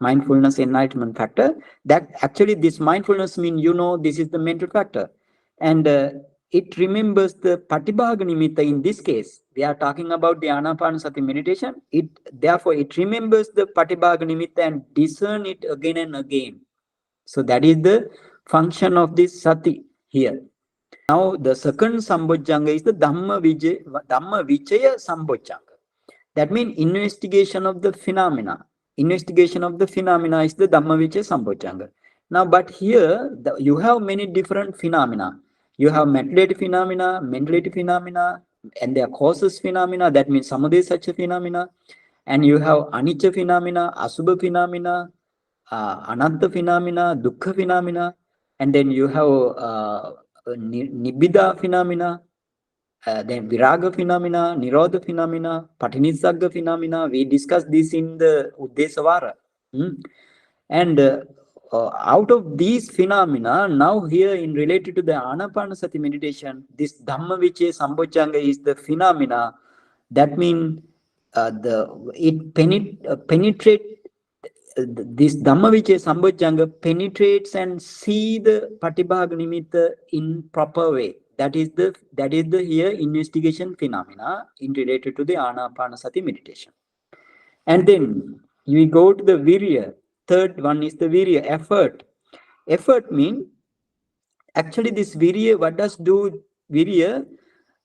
Mindfulness enlightenment factor. That actually this mindfulness means this is the mental factor. And it remembers the patibhaga nimitta. In this case, we are talking about the anapanasati meditation. Therefore it remembers the patibhaga nimitta and discern it again and again. So that is the function of this sati here. Now the second sambojjanga is the Dhamma Vichaya Sambojjanga. That means investigation of the phenomena. Investigation of the phenomena is the Dhamma Vichaya Sambojjanga. Now, but here you have many different phenomena. You have materiality phenomena, mentality phenomena, and their causes phenomena. That means samadhi such phenomena. And you have anicca phenomena, asubha phenomena, anatta phenomena, dukkha phenomena, and then you have nibbida phenomena, then viraga phenomena, nirodha phenomena, patinissagga phenomena. We discussed this in the Uddesavara. And out of these phenomena, now here in related to the Anapanasati meditation, this Dhamma Vichaya Sambojjanga is the phenomena. That means it penetrate this Dhamma Vichaya Sambojjanga penetrates and see the Patibhaga Nimitta in proper way. That is the here investigation phenomena in related to the Anapanasati meditation. And then we go to the virya. Third one is the virya, effort. Effort means actually this virya, what does do virya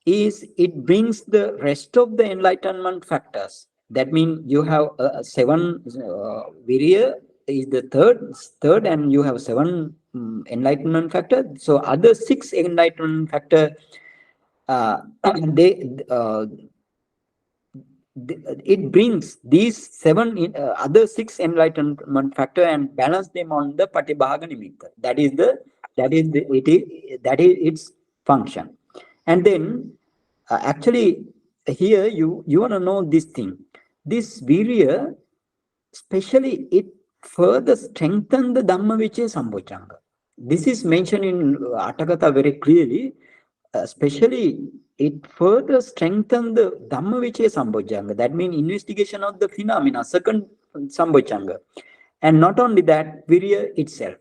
is it brings the rest of the enlightenment factors. That means you have 7 virya is the third, and you have 7 enlightenment factor. So other 6 enlightenment factor, they it brings these 7 other 6 enlightenment factor and balance them on the patibhaga nimitta. That is its function. And then actually here you want to know this thing. This virya, especially it further strengthen the Dhamma Vichaya Sambojjhanga. This is mentioned in Atthakatha very clearly. Especially it further strengthened the Dhamma Vichaya Sambojjhanga. That means investigation of the phenomena, second Sambojjhanga. And not only that, virya itself.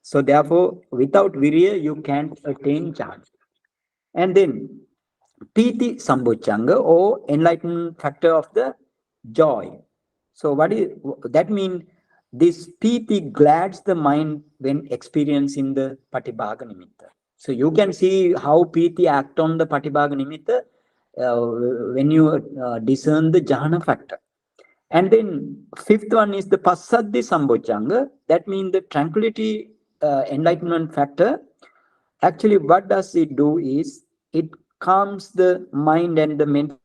So therefore, without virya, you can't attain jhana. And then Piti Sambojjhanga, or enlightenment factor of the joy. So what is that mean? This Piti glads the mind when experiencing the Patibhaga Nimitta. So you can see how Piti act on the Patibhaga Nimitta when you discern the Jhana factor. And then fifth one is the Passadhi Sambojjhanga. That means the tranquility enlightenment factor. Actually, what does it do is it calms the mind and the mental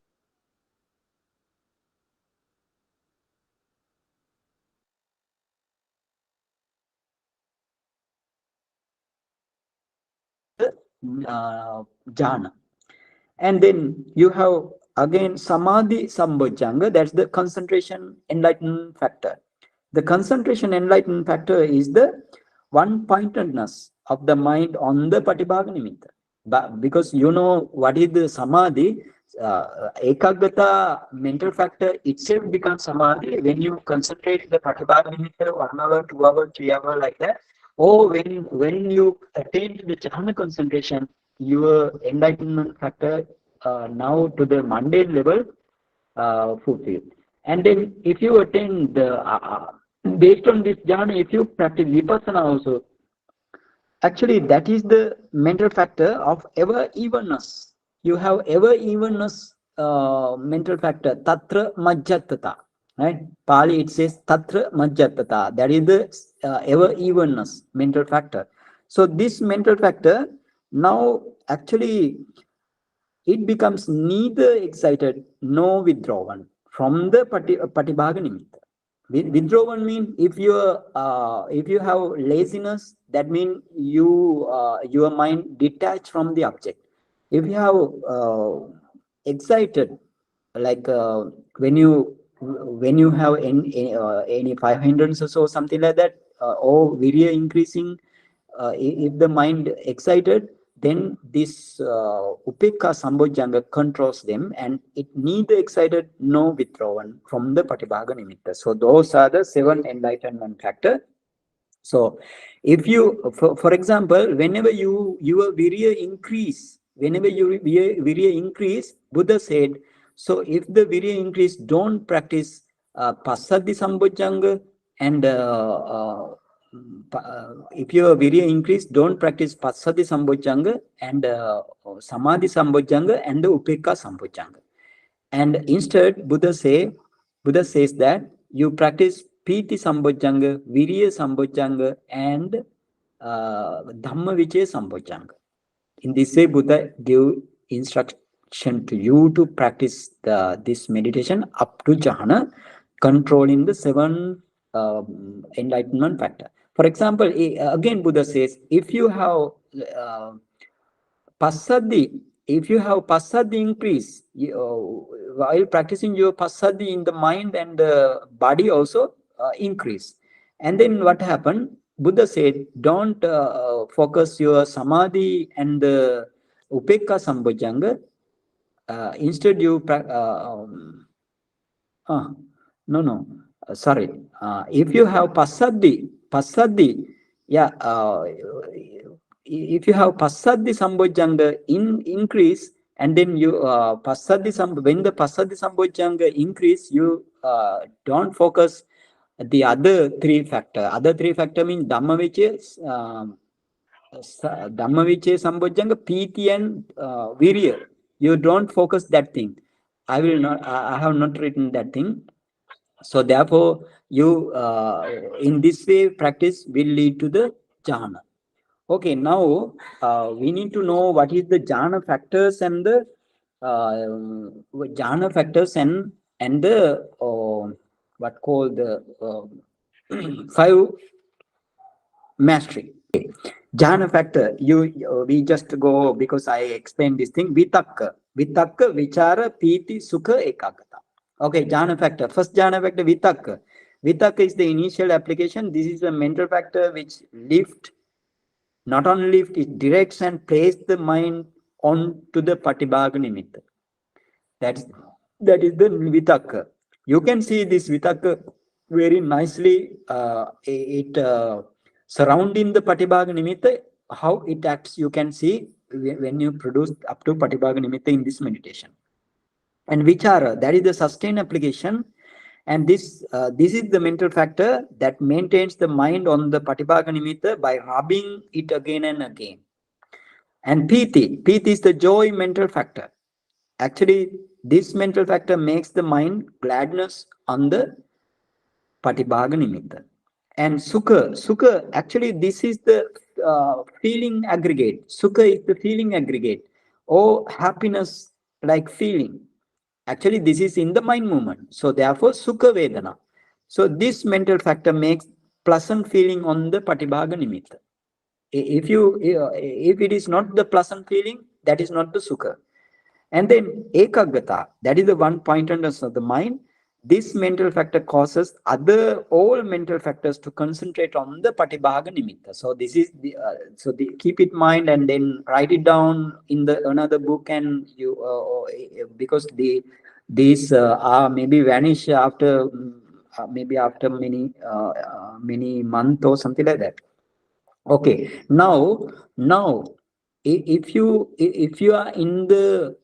jhana. And then you have again samadhi sambojjhanga, that's the concentration enlightenment factor. The concentration enlightenment factor is the one pointedness of the mind on the patibhaga nimitta. But because you know what is the samadhi, ekaggata mental factor itself becomes samadhi when you concentrate the patibhaga nimitta 1 hour, 2 hour, 3 hour like that. Or when you attain to the jhana concentration, your enlightenment factor now to the mundane level fulfilled. And then if you attain the based on this jhana, if you practice vipassana also, actually that is the mental factor of ever evenness. You have ever evenness mental factor, tatra majjatata. Right? Pali it says tatra majjatata. That is the ever evenness mental factor. So this mental factor now actually it becomes neither excited nor withdrawn from the patibhaga nimitta. Withdrawn means if you have laziness, that means your mind detached from the object. If you have excited, like when you have any 500 or so something like that, or virya increasing, if the mind excited, then this upekka sambojjhanga controls them, and it neither excited nor withdrawn from the patibhaga nimitta. So those are the 7 enlightenment factor. So if you for example, whenever your virya increase, whenever your virya increase, Buddha said, so if the virya increase, don't practice passaddhi sambojjhanga, and if your virya increase, don't practice passaddhi sambojjhanga and samadhi sambojjhanga and the upekka sambojjhanga. And instead, Buddha says that you practice Piti Sambojjhanga, Virya Sambojjhanga, and Dhamma Vichaya Sambojjhanga. In this way, Buddha gave instruction to you to practice this meditation up to jhana, controlling the 7 enlightenment factor. For example, again, Buddha says, if you have Passaddhi, if you have Passaddhi increase, while practicing your Passaddhi in the mind and the body also increase. And then what happened? Buddha said, don't focus your Samadhi and the Upekka Sambojjhanga. Instead, you no, no, sorry. If you have Passaddhi, yeah, if you have Passaddhi Sambojjhanga increase, and then you when the Passaddhi Sambojjhanga increase, you don't focus the other 3 factor. Other 3 factor means Dhamma Sambojjhanga, Piti and Virya. You don't focus that thing. I have not written that thing. So therefore, you in this way practice will lead to the jhana. Okay, now we need to know what is the jhana factors and the jhana factors and the what called the 5 mastery. Jhana factor, we just go because I explained this thing. Vitakka, vichara, piti, sukha, ekagata. Okay, jhana factor. First jhana factor, vitakka. Vitakka is the initial application. This is a mental factor which not only lift, it directs and places the mind on to the patibhaga nimitta. That's that is the vitakka. You can see this vitakka very nicely. It surrounding the patibhaga nimitta, how it acts. You can see when you produce up to patibhaga nimitta in this meditation. And vichara, that is the sustained application. And this is the mental factor that maintains the mind on the patibhaga nimitta by rubbing it again and again. And piti is the joy mental factor. Actually, this mental factor makes the mind gladness on the patibhaga nimitta. And sukha, actually, this is the feeling aggregate. Sukha is the feeling aggregate. Oh, happiness like feeling. Actually, this is in the mind movement. So, therefore, sukha vedana. So, this mental factor makes pleasant feeling on the patibhaga nimitta. If it is not the pleasant feeling, that is not the sukha. And then ekagata, that is the one pointedness of the mind. This mental factor causes other all mental factors to concentrate on the patibhaga nimitta. So this is keep it in mind and then write it down in the another book, and you because these are maybe vanish after maybe after many month or something like that. Okay, now if you are in the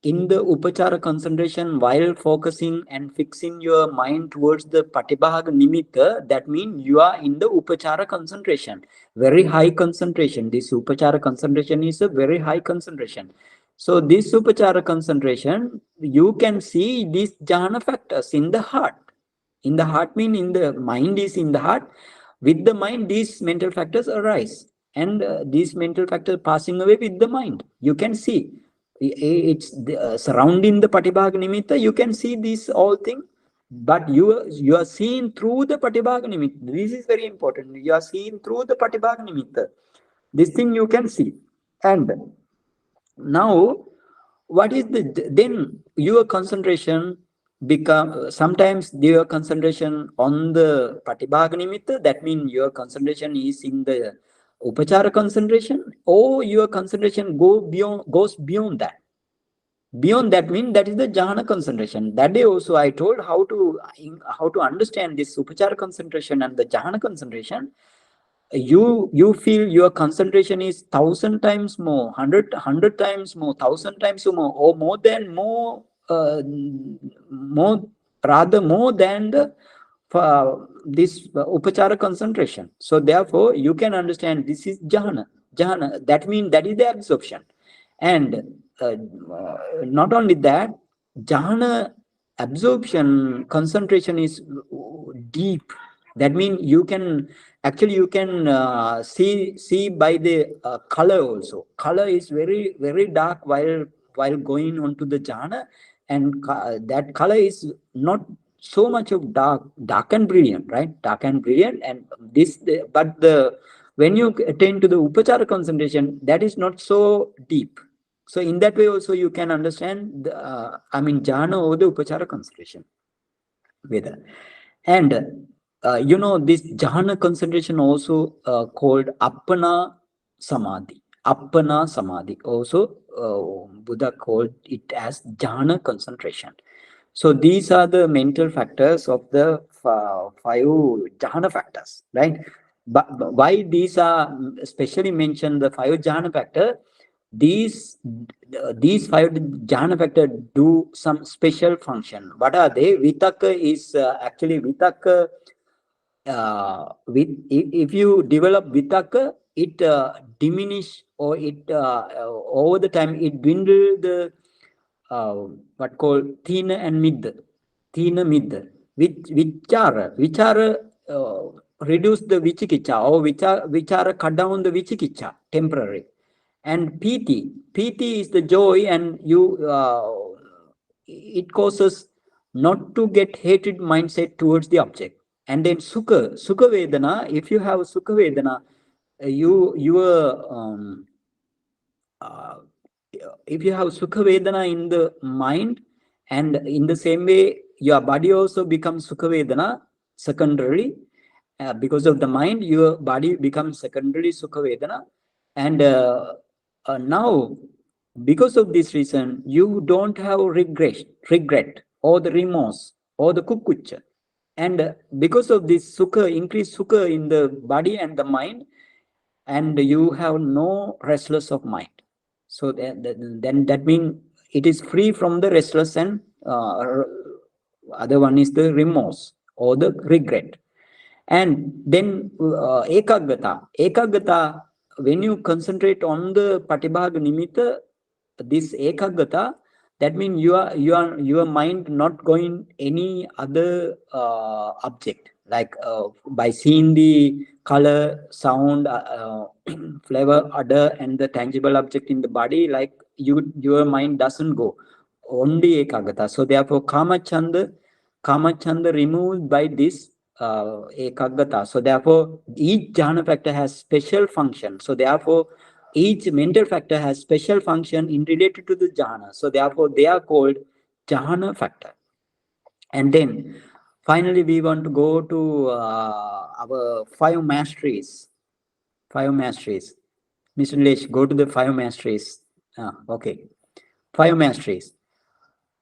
upachara concentration while focusing and fixing your mind towards the patibhaga nimitta, that means you are in the upachara concentration, very high concentration. This upachara concentration is a very high concentration. So this upachara concentration, you can see these jhana factors in the heart. In the heart mean in the mind is in the heart. With the mind, these mental factors arise, and these mental factors passing away with the mind. You can see it's surrounding the patibhaga nimitta. You can see this all thing, but you are seeing through the patibhaga nimitta. This is very important. You are seeing through the patibhaga nimitta. This thing you can see, and now what is the then your concentration become sometimes your concentration on the patibhaga nimitta, that means your concentration is in the upachara concentration, or your concentration goes beyond that. Beyond that means that is the jhana concentration. That day also I told how to understand this upachara concentration and the jhana concentration. You feel your concentration is 1,000 times more, hundred times more, 1,000 times more, or more rather more than the this upachara concentration. So therefore you can understand this is jhana, that means that is the absorption. And not only that, jhana absorption concentration is deep. That means you can see by the color also. Color is very very dark while going on to the jhana, and that color is not so much of dark and brilliant, right? Dark and brilliant. And but the when you attain to the upachara concentration, that is not so deep. So in that way also you can understand the, jhana or the upachara concentration. Veda. And this jhana concentration also called appana samadhi. Appana samadhi. Also, Buddha called it as jhana concentration. So these are the mental factors of the five jhana factors, right? But why these are especially mentioned, the five jhana factor? These these five jhana factor do some special function. What are they? Vitaka is actually vitaka. If you develop vitaka, it diminish, or it over the time it dwindle the what called thina and mid, thina mid. Vichara reduce the vichikicha, or vichara cut down the vichikicha temporary. And piti is the joy, and it causes not to get hated mindset towards the object. And then sukha vedana, if you have sukha vedana, your uh, if you have sukha vedana in the mind, and in the same way your body also becomes sukha vedana secondary, because of the mind your body becomes secondary sukha vedana, and now because of this reason you don't have regret or the remorse or the kukucha, and because of this sukha, increased sukha in the body and the mind, and you have no restless of mind. So then that means it is free from the restless, and other one is the remorse or the regret. And then ekagata, when you concentrate on the patibhaga nimitta, this ekagata, that means your mind not going any other object, like by seeing the color, sound, flavor, odor, and the tangible object in the body, like your mind doesn't go, only ekagata. So therefore Kamachanda removed by this ekagata. So therefore, each jhana factor has special function. So therefore, each mental factor has special function in related to the jhana. So therefore, they are called jhana factor. And then finally, we want to go to our five masteries. Five masteries. Mr. Nilesh, go to the five masteries. Okay. Five masteries.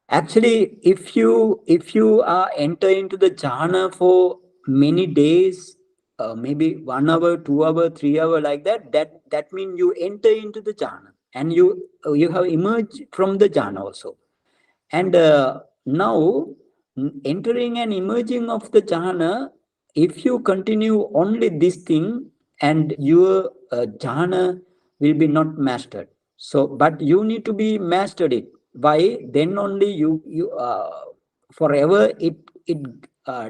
Actually, if you are enter into the jhana for many days, maybe 1 hour, 2 hour, 3 hour, like that means you enter into the jhana, and you have emerged from the jhana also. And now, entering and emerging of the jhana, if you continue only this thing, and your jhana will be not mastered. So, but you need to be mastered it. Why? Then only you forever it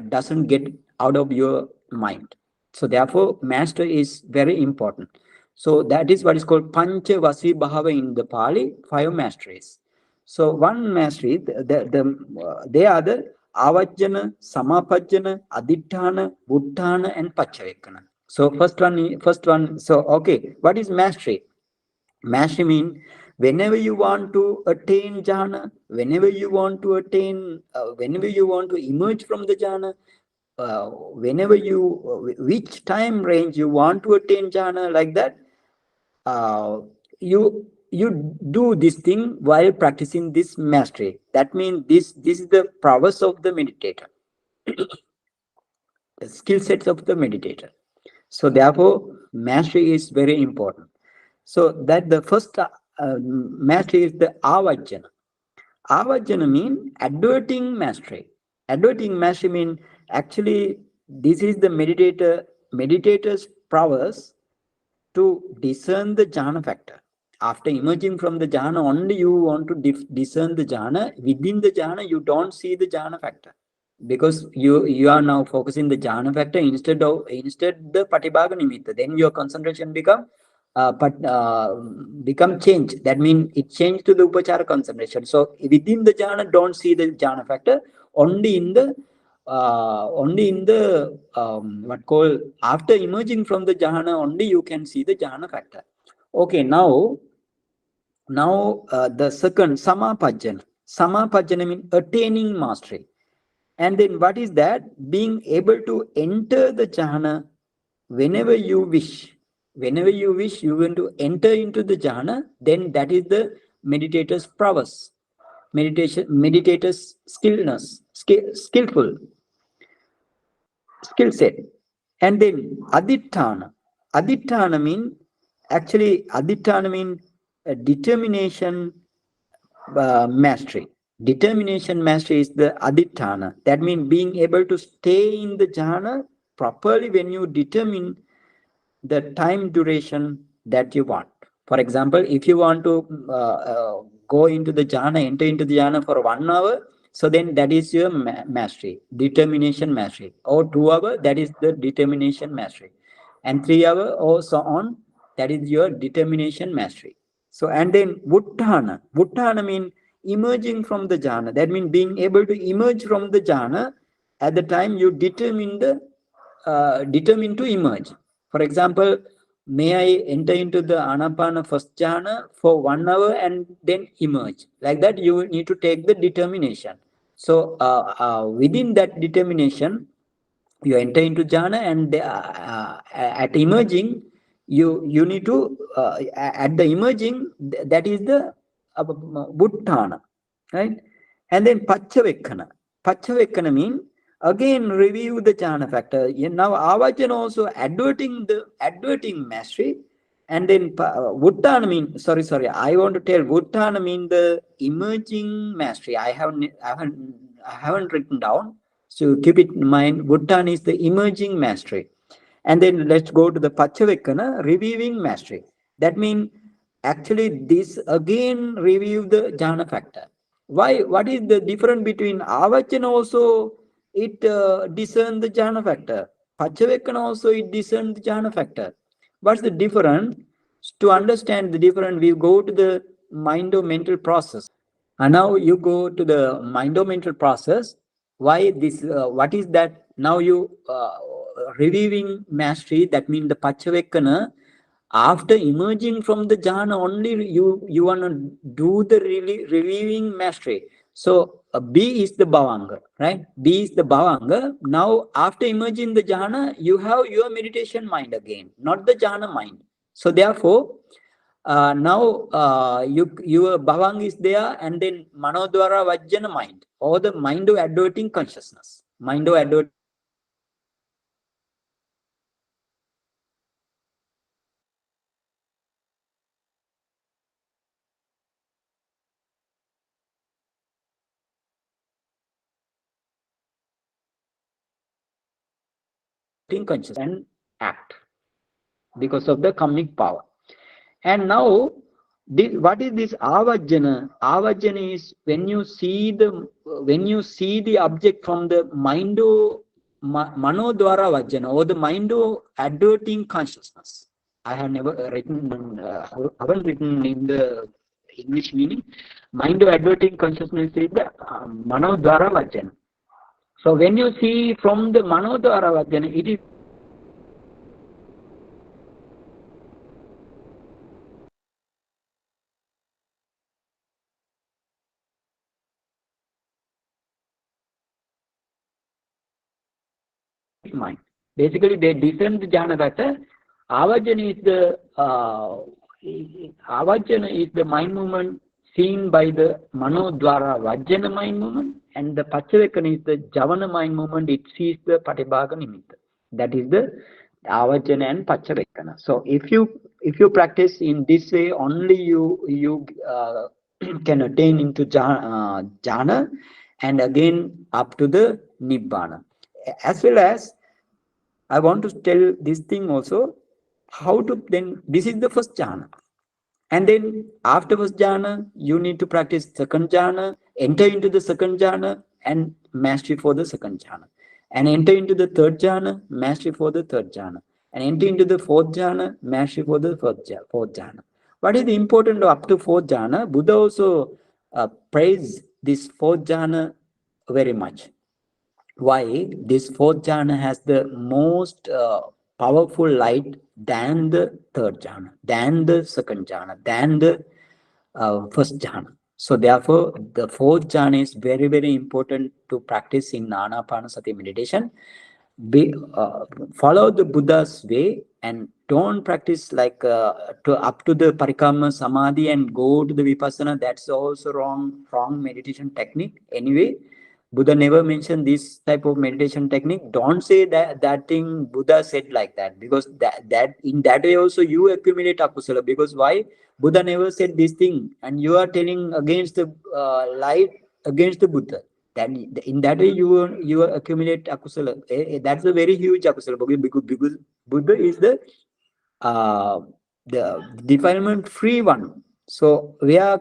doesn't get out of your mind. So therefore, master is very important. So that is what is called Pancha Vasi Bhava in the Pali, five masteries. So one mastery, they are the Avajjana, Samapajjana, Aditthana, Buddhana, and Pachavekana. So first one. So okay, what is mastery? Mastery means whenever you want to attain jhana, whenever you want to emerge from the jhana, whenever which time range you want to attain jhana, like that, uh, you do this thing while practicing this mastery. That means this is the prowess of the meditator, the skill sets of the meditator. So therefore, mastery is very important. So that the first mastery is the avajjana. Avajjana means adverting mastery. Adverting mastery means actually this is the meditator's prowess to discern the jhana factor. After emerging from the jhana, only you want to discern the jhana. Within the jhana, you don't see the jhana factor, because you are now focusing the jhana factor instead the patibhaga nimitta. Then your concentration become change. That means it changed to the upachara concentration. So within the jhana, don't see the jhana factor. Only in the what call, after emerging from the jhana, only you can see the jhana factor. Okay, now the second samapajjana means attaining mastery. And then what is that? Being able to enter the jhana whenever you wish. Whenever you wish, you want to enter into the jhana, then that is the meditator's prowess, meditator's skillful skill set. And then aditthana mean determination mastery. Determination mastery is the aditthana. That means being able to stay in the jhana properly when you determine the time duration that you want. For example, if you want to go into the jhana, enter into the jhana for 1 hour, so then that is your mastery, determination mastery. Or 2 hour, that is the determination mastery. And 3 hour or so on, that is your determination mastery. So, and then Vuttana means emerging from the jhana. That means being able to emerge from the jhana at the time you determine to emerge. For example, may I enter into the Anapana first jhana for 1 hour and then emerge? Like that, you need to take the determination. So within that determination, you enter into jhana, and at emerging, you need to at the emerging, that is the Buddhana, right? And then Pachavekkana mean again review the jhana factor. Now Avajana also adverting mastery, and then Vuttana mean, sorry, I want to tell Vuttana mean the emerging mastery. I haven't written down, so keep it in mind. Vuttana is the emerging mastery. And then let's go to the Pachavekkana, reviewing mastery. That means actually this again review the jhana factor. Why? What is the difference between Avachana also? It discern the jhana factor. Pachavekkana also it discern the jhana factor. What's the difference? To understand the difference, we go to the mind or mental process. And now you go to the mind or mental process. Why this? What is that? Now you reviewing mastery. That means the Pachavekkana. After emerging from the jhana, only you wanna do the relieving mastery. So B is the bhavanga, right? B is the bhavanga. Now after emerging the jhana, you have your meditation mind again, not the jhana mind. So therefore, now your bhavang is there, and then manodwara vajjana mind, or the mind of adverting consciousness, mind of adverting consciousness and act because of the karmic power. And now, what is this avajjana? Avajjana is when you see the object from the manodwara vajjana, or the mindo adverting consciousness. I have never haven't written in the English meaning. Mindo adverting consciousness is the manodwara vajjana. So when you see from the manodwara vajjana, it is mind. Basically, they discern the jhana factor. Avajana is the mind movement seen by the manodwara vajjana mind movement, and the Pachavekkana is the javana mind movement. It sees the patibhaga nimitta. That is the avajana and Pachavekkana. So if you practice in this way, only you can attain into jhana, and again up to the nibbana. As well as I want to tell this thing also, how to then, this is the first jhana. And then after first jhana, you need to practice second jhana, enter into the second jhana, and mastery for the second jhana. And enter into the third jhana, mastery for the third jhana. And enter into the fourth jhana, mastery for the fourth jhana. What is the important of up to fourth jhana? Buddha also praised this fourth jhana very much. Why? This fourth jhana has the most powerful light than the third jhana, than the second jhana, than the first jhana. So therefore, the fourth jhana is very, very important to practice in Anapanasati meditation. Follow the Buddha's way, and don't practice like up to the parikama samadhi and go to the vipassana. That's also wrong meditation technique. Anyway, Buddha never mentioned this type of meditation technique. Don't say that thing Buddha said like that, because that in that way also you accumulate akusala. Because why? Buddha never said this thing, and you are telling against the light, against the Buddha. Then in that way you accumulate akusala. That's a very huge akusala, because Buddha is the defilement free one. So we are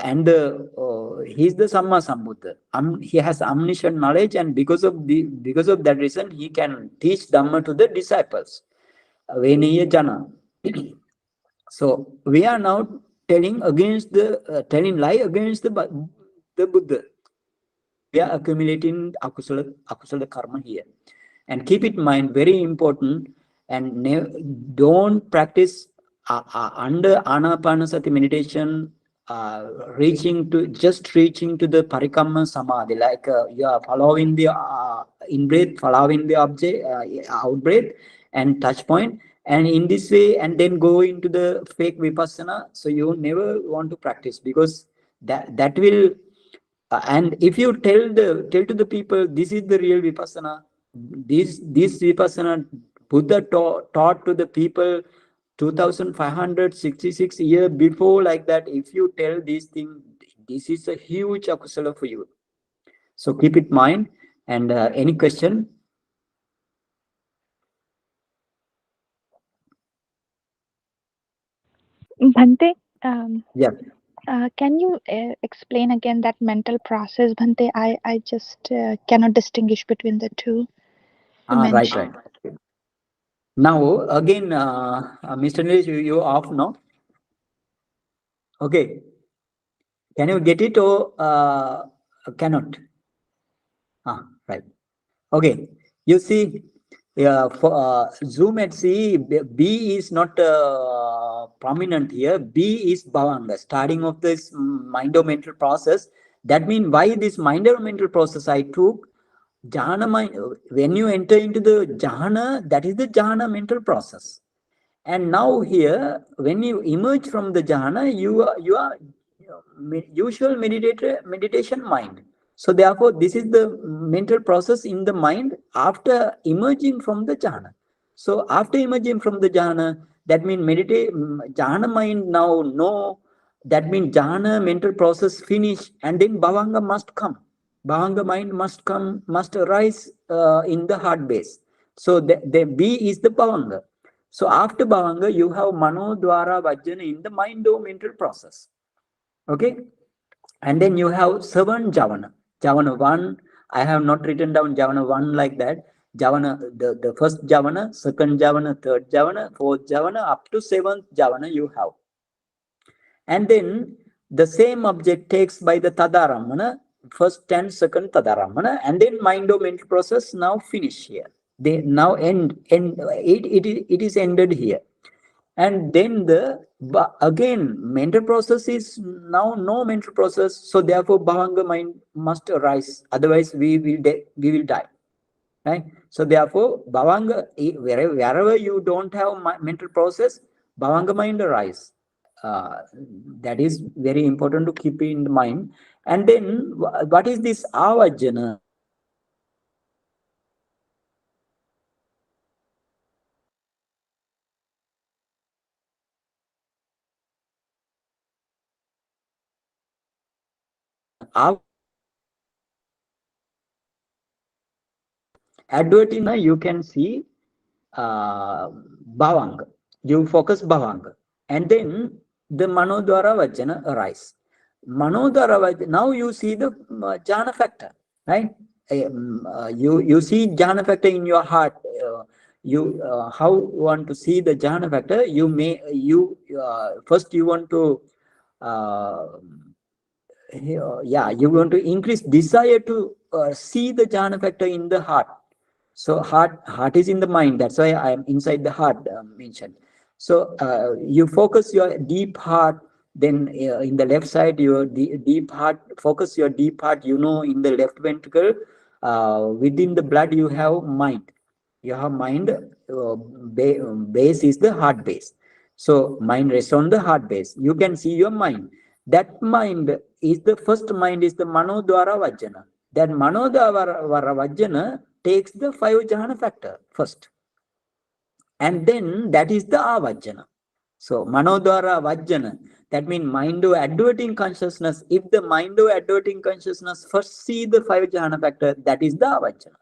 and he's the Samma Sambuddha. He has omniscient knowledge, and because of that reason he can teach Dhamma to the disciples. Veniya Jana. So we are now telling lie against the Buddha. We are accumulating akusala karma here. And keep it in mind, very important. and don't practice under anapanasati meditation, reaching to the parikamma samadhi, like you are following the in breath, following the object out breath and touch point, and in this way, and then go into the fake vipassana. So you never want to practice, because that will and if you tell to the people, this is the real vipassana, this vipassana Buddha taught to the people 2566 years before, like that, if you tell this thing, this is a huge akusala for you. So keep it in mind. And any question? Bhante, Yeah. can you explain again that mental process, Bhante? I just cannot distinguish between the two you Right, mentioned. right. Now again, Mr. Nilesh, you off now. Okay, can you get it or cannot? Right. Okay, you see, for zoom and see, B is not prominent here. B is bhavanga, starting of this mind-mental process. That means why this mind-mental process I took jhana mind. When you enter into the jhana, that is the jhana mental process. And now here, when you emerge from the jhana, you are usual meditation mind. So therefore, this is the mental process in the mind after emerging from the jhana. So after emerging from the jhana, that means meditate jhana mind now no. That means jhana mental process finish, and then bhavanga must come. Bhavanga mind must come, must arise in the heart base. So the B is the bhavanga. So after bhavanga, you have mano dwara vajjana in the mind or mental process. Okay, and then you have seven javana. Javana one, I have not written down javana one like that. Javana, the first javana, second javana, third javana, fourth javana, up to seventh javana you have. And then the same object takes by the tadaramana, first and second tadaramana, and then mind or mental process now finish here. They now end it is ended here. And then the again mental process is now no mental process, so therefore bhavanga mind must arise, otherwise we will die, right? So therefore bhavanga, wherever you don't have mental process, bhavanga mind arise. uh, that is very important to keep in mind. And then what is this avajjana? Advertisement you can see bhavanga. You focus bhavanga, and then the manodwara vajjana arise. Manodwara vajjana. Now you see the jhana factor, right? You see jhana factor in your heart. You how you want to see the jhana factor? First you want to uh, yeah, you want to increase desire to see the jhana factor in the heart. So heart is in the mind, that's why I am inside the heart mentioned. So you focus your deep heart, then in the left side your deep heart, focus your deep heart, in the left ventricle, within the blood you have mind. You have mind, base is the heart base. So mind rests on the heart base. You can see your mind. That mind is the first mind is the manodwara vajjana. That manodwara vajjana takes the five jhana factor first. And then that is the avajjana. So manodwara vajjana, that means mind of adverting consciousness. If the mind of adverting consciousness first see the five jhana factor, that is the avajjana.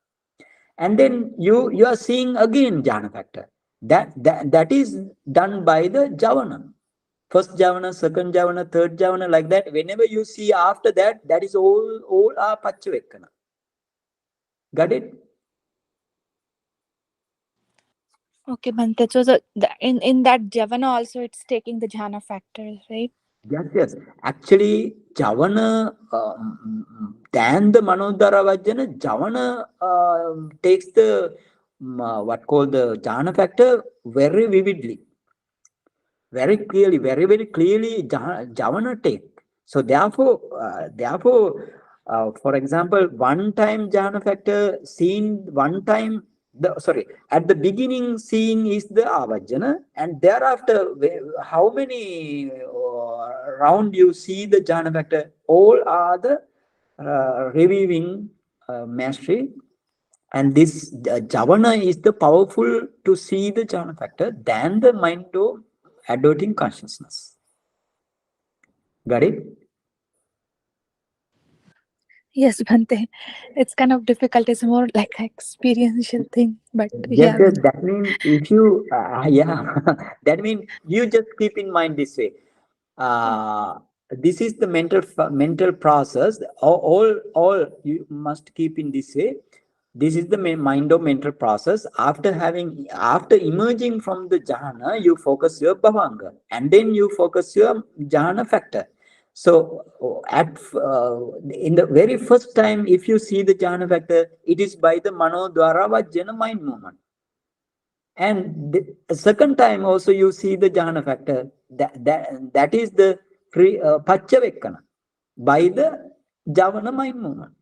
And then you are seeing again jhana factor. That is done by the javana. First javana, second javana, third javana, like that. Whenever you see after that, that is all are paccavekkhana. Got it? Okay, Bhante. So in that Javana also it's taking the jhana factors, right? Yes, yes. Actually, javana, than the manodara vajjana, javana takes the what called the jhana factor very vividly, very clearly, very clearly Javana take. So therefore, for example, one time jhana factor seen one time, at the beginning seeing is the avajjana, and thereafter how many round you see the jhana factor, all are the reviving mastery. And this javana is the powerful to see the jhana factor than the mind of adverting consciousness. Got it? Yes, Bhante. It's kind of difficult. It's more like an experiential thing. But Yes, yeah, yes, that means if you, yeah, that means you just keep in mind this way. Uh, this is the mental process. All you must keep in this way. This is the mind of mental process. After emerging from the jhana, you focus your bhavanga, and then you focus your jhana factor. So in the very first time, if you see the jhana factor, it is by the mano dwara vajjana mind movement. And the second time also you see the jhana factor. That is the paccavekkhana by the javana mind movement.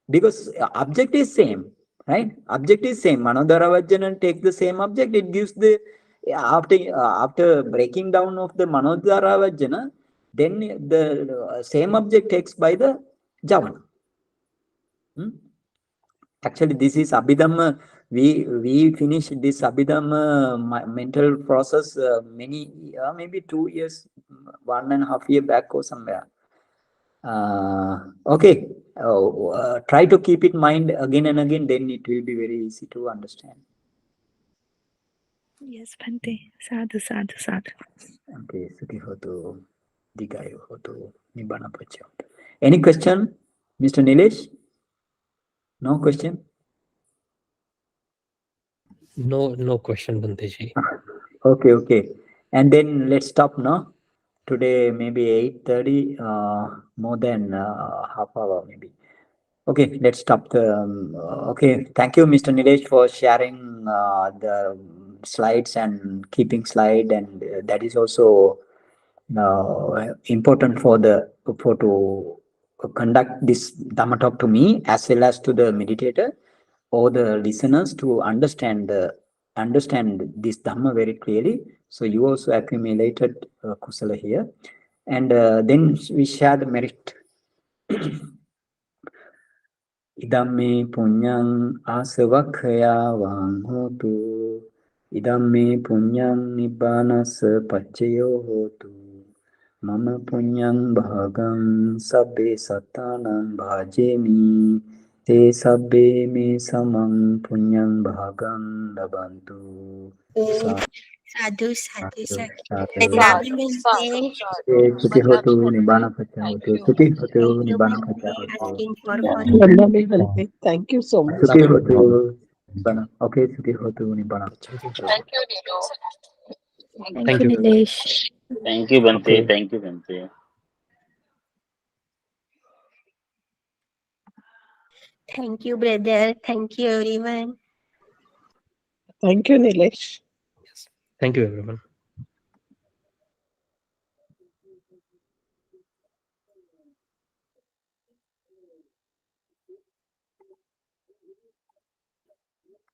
Because object is same, right? Object is same. Manodhara vajjana takes the same object. It gives the after breaking down of the manodhara vajjana, then the same object takes by the javana. Hmm? Actually, this is Abhidhamma. We finished this Abhidhamma mental process many maybe 2 years, 1.5 year back or somewhere. Okay, try to keep it in mind again and again. Then it will be very easy to understand. yes, Bhante. Sadhu, sadhu, sadhu. Okay, Sukhi hotu, Digayo hotu, Nibbana pacha. Any question, Mr. Nilesh? No question. No question, Banteji. Okay. And then let's stop now. Today maybe 8:30, more than half hour maybe. Okay, let's stop the. Okay, thank you, Mr. Nilesh, for sharing the slides and keeping slide, and that is also important for to conduct this Dhamma talk to me as well as to the meditator or the listeners to understand this Dhamma very clearly. So you also accumulated kusala here, and then we share the merit. Idamme punyang asavakhya vang hotu. Idamme punyang nibbanasa pachayo hotu. Mama punyang bhagam sabbe satanang bhajemi. Te sabbe me samang punyang bhagam labantu. Sadhu, sadhu, sadhu. Sadhu. Pranam, Bhante. Sukhi hotu nibbana pacha hotu. Sukhi hotu Thank you, nibbana pacha Bhante, hotu. asking for Wonderful, Bhante. Thank you so much. Sukhi hotu nibbana. Okay, sukhi hotu nibbana pacha hotu. Thank Thank you, you. Nilesh. Thank you, Bante. Okay. Thank you, Bante. Thank you, brother. Thank you, everyone. Thank you, Nilesh. Yes. Thank you, everyone.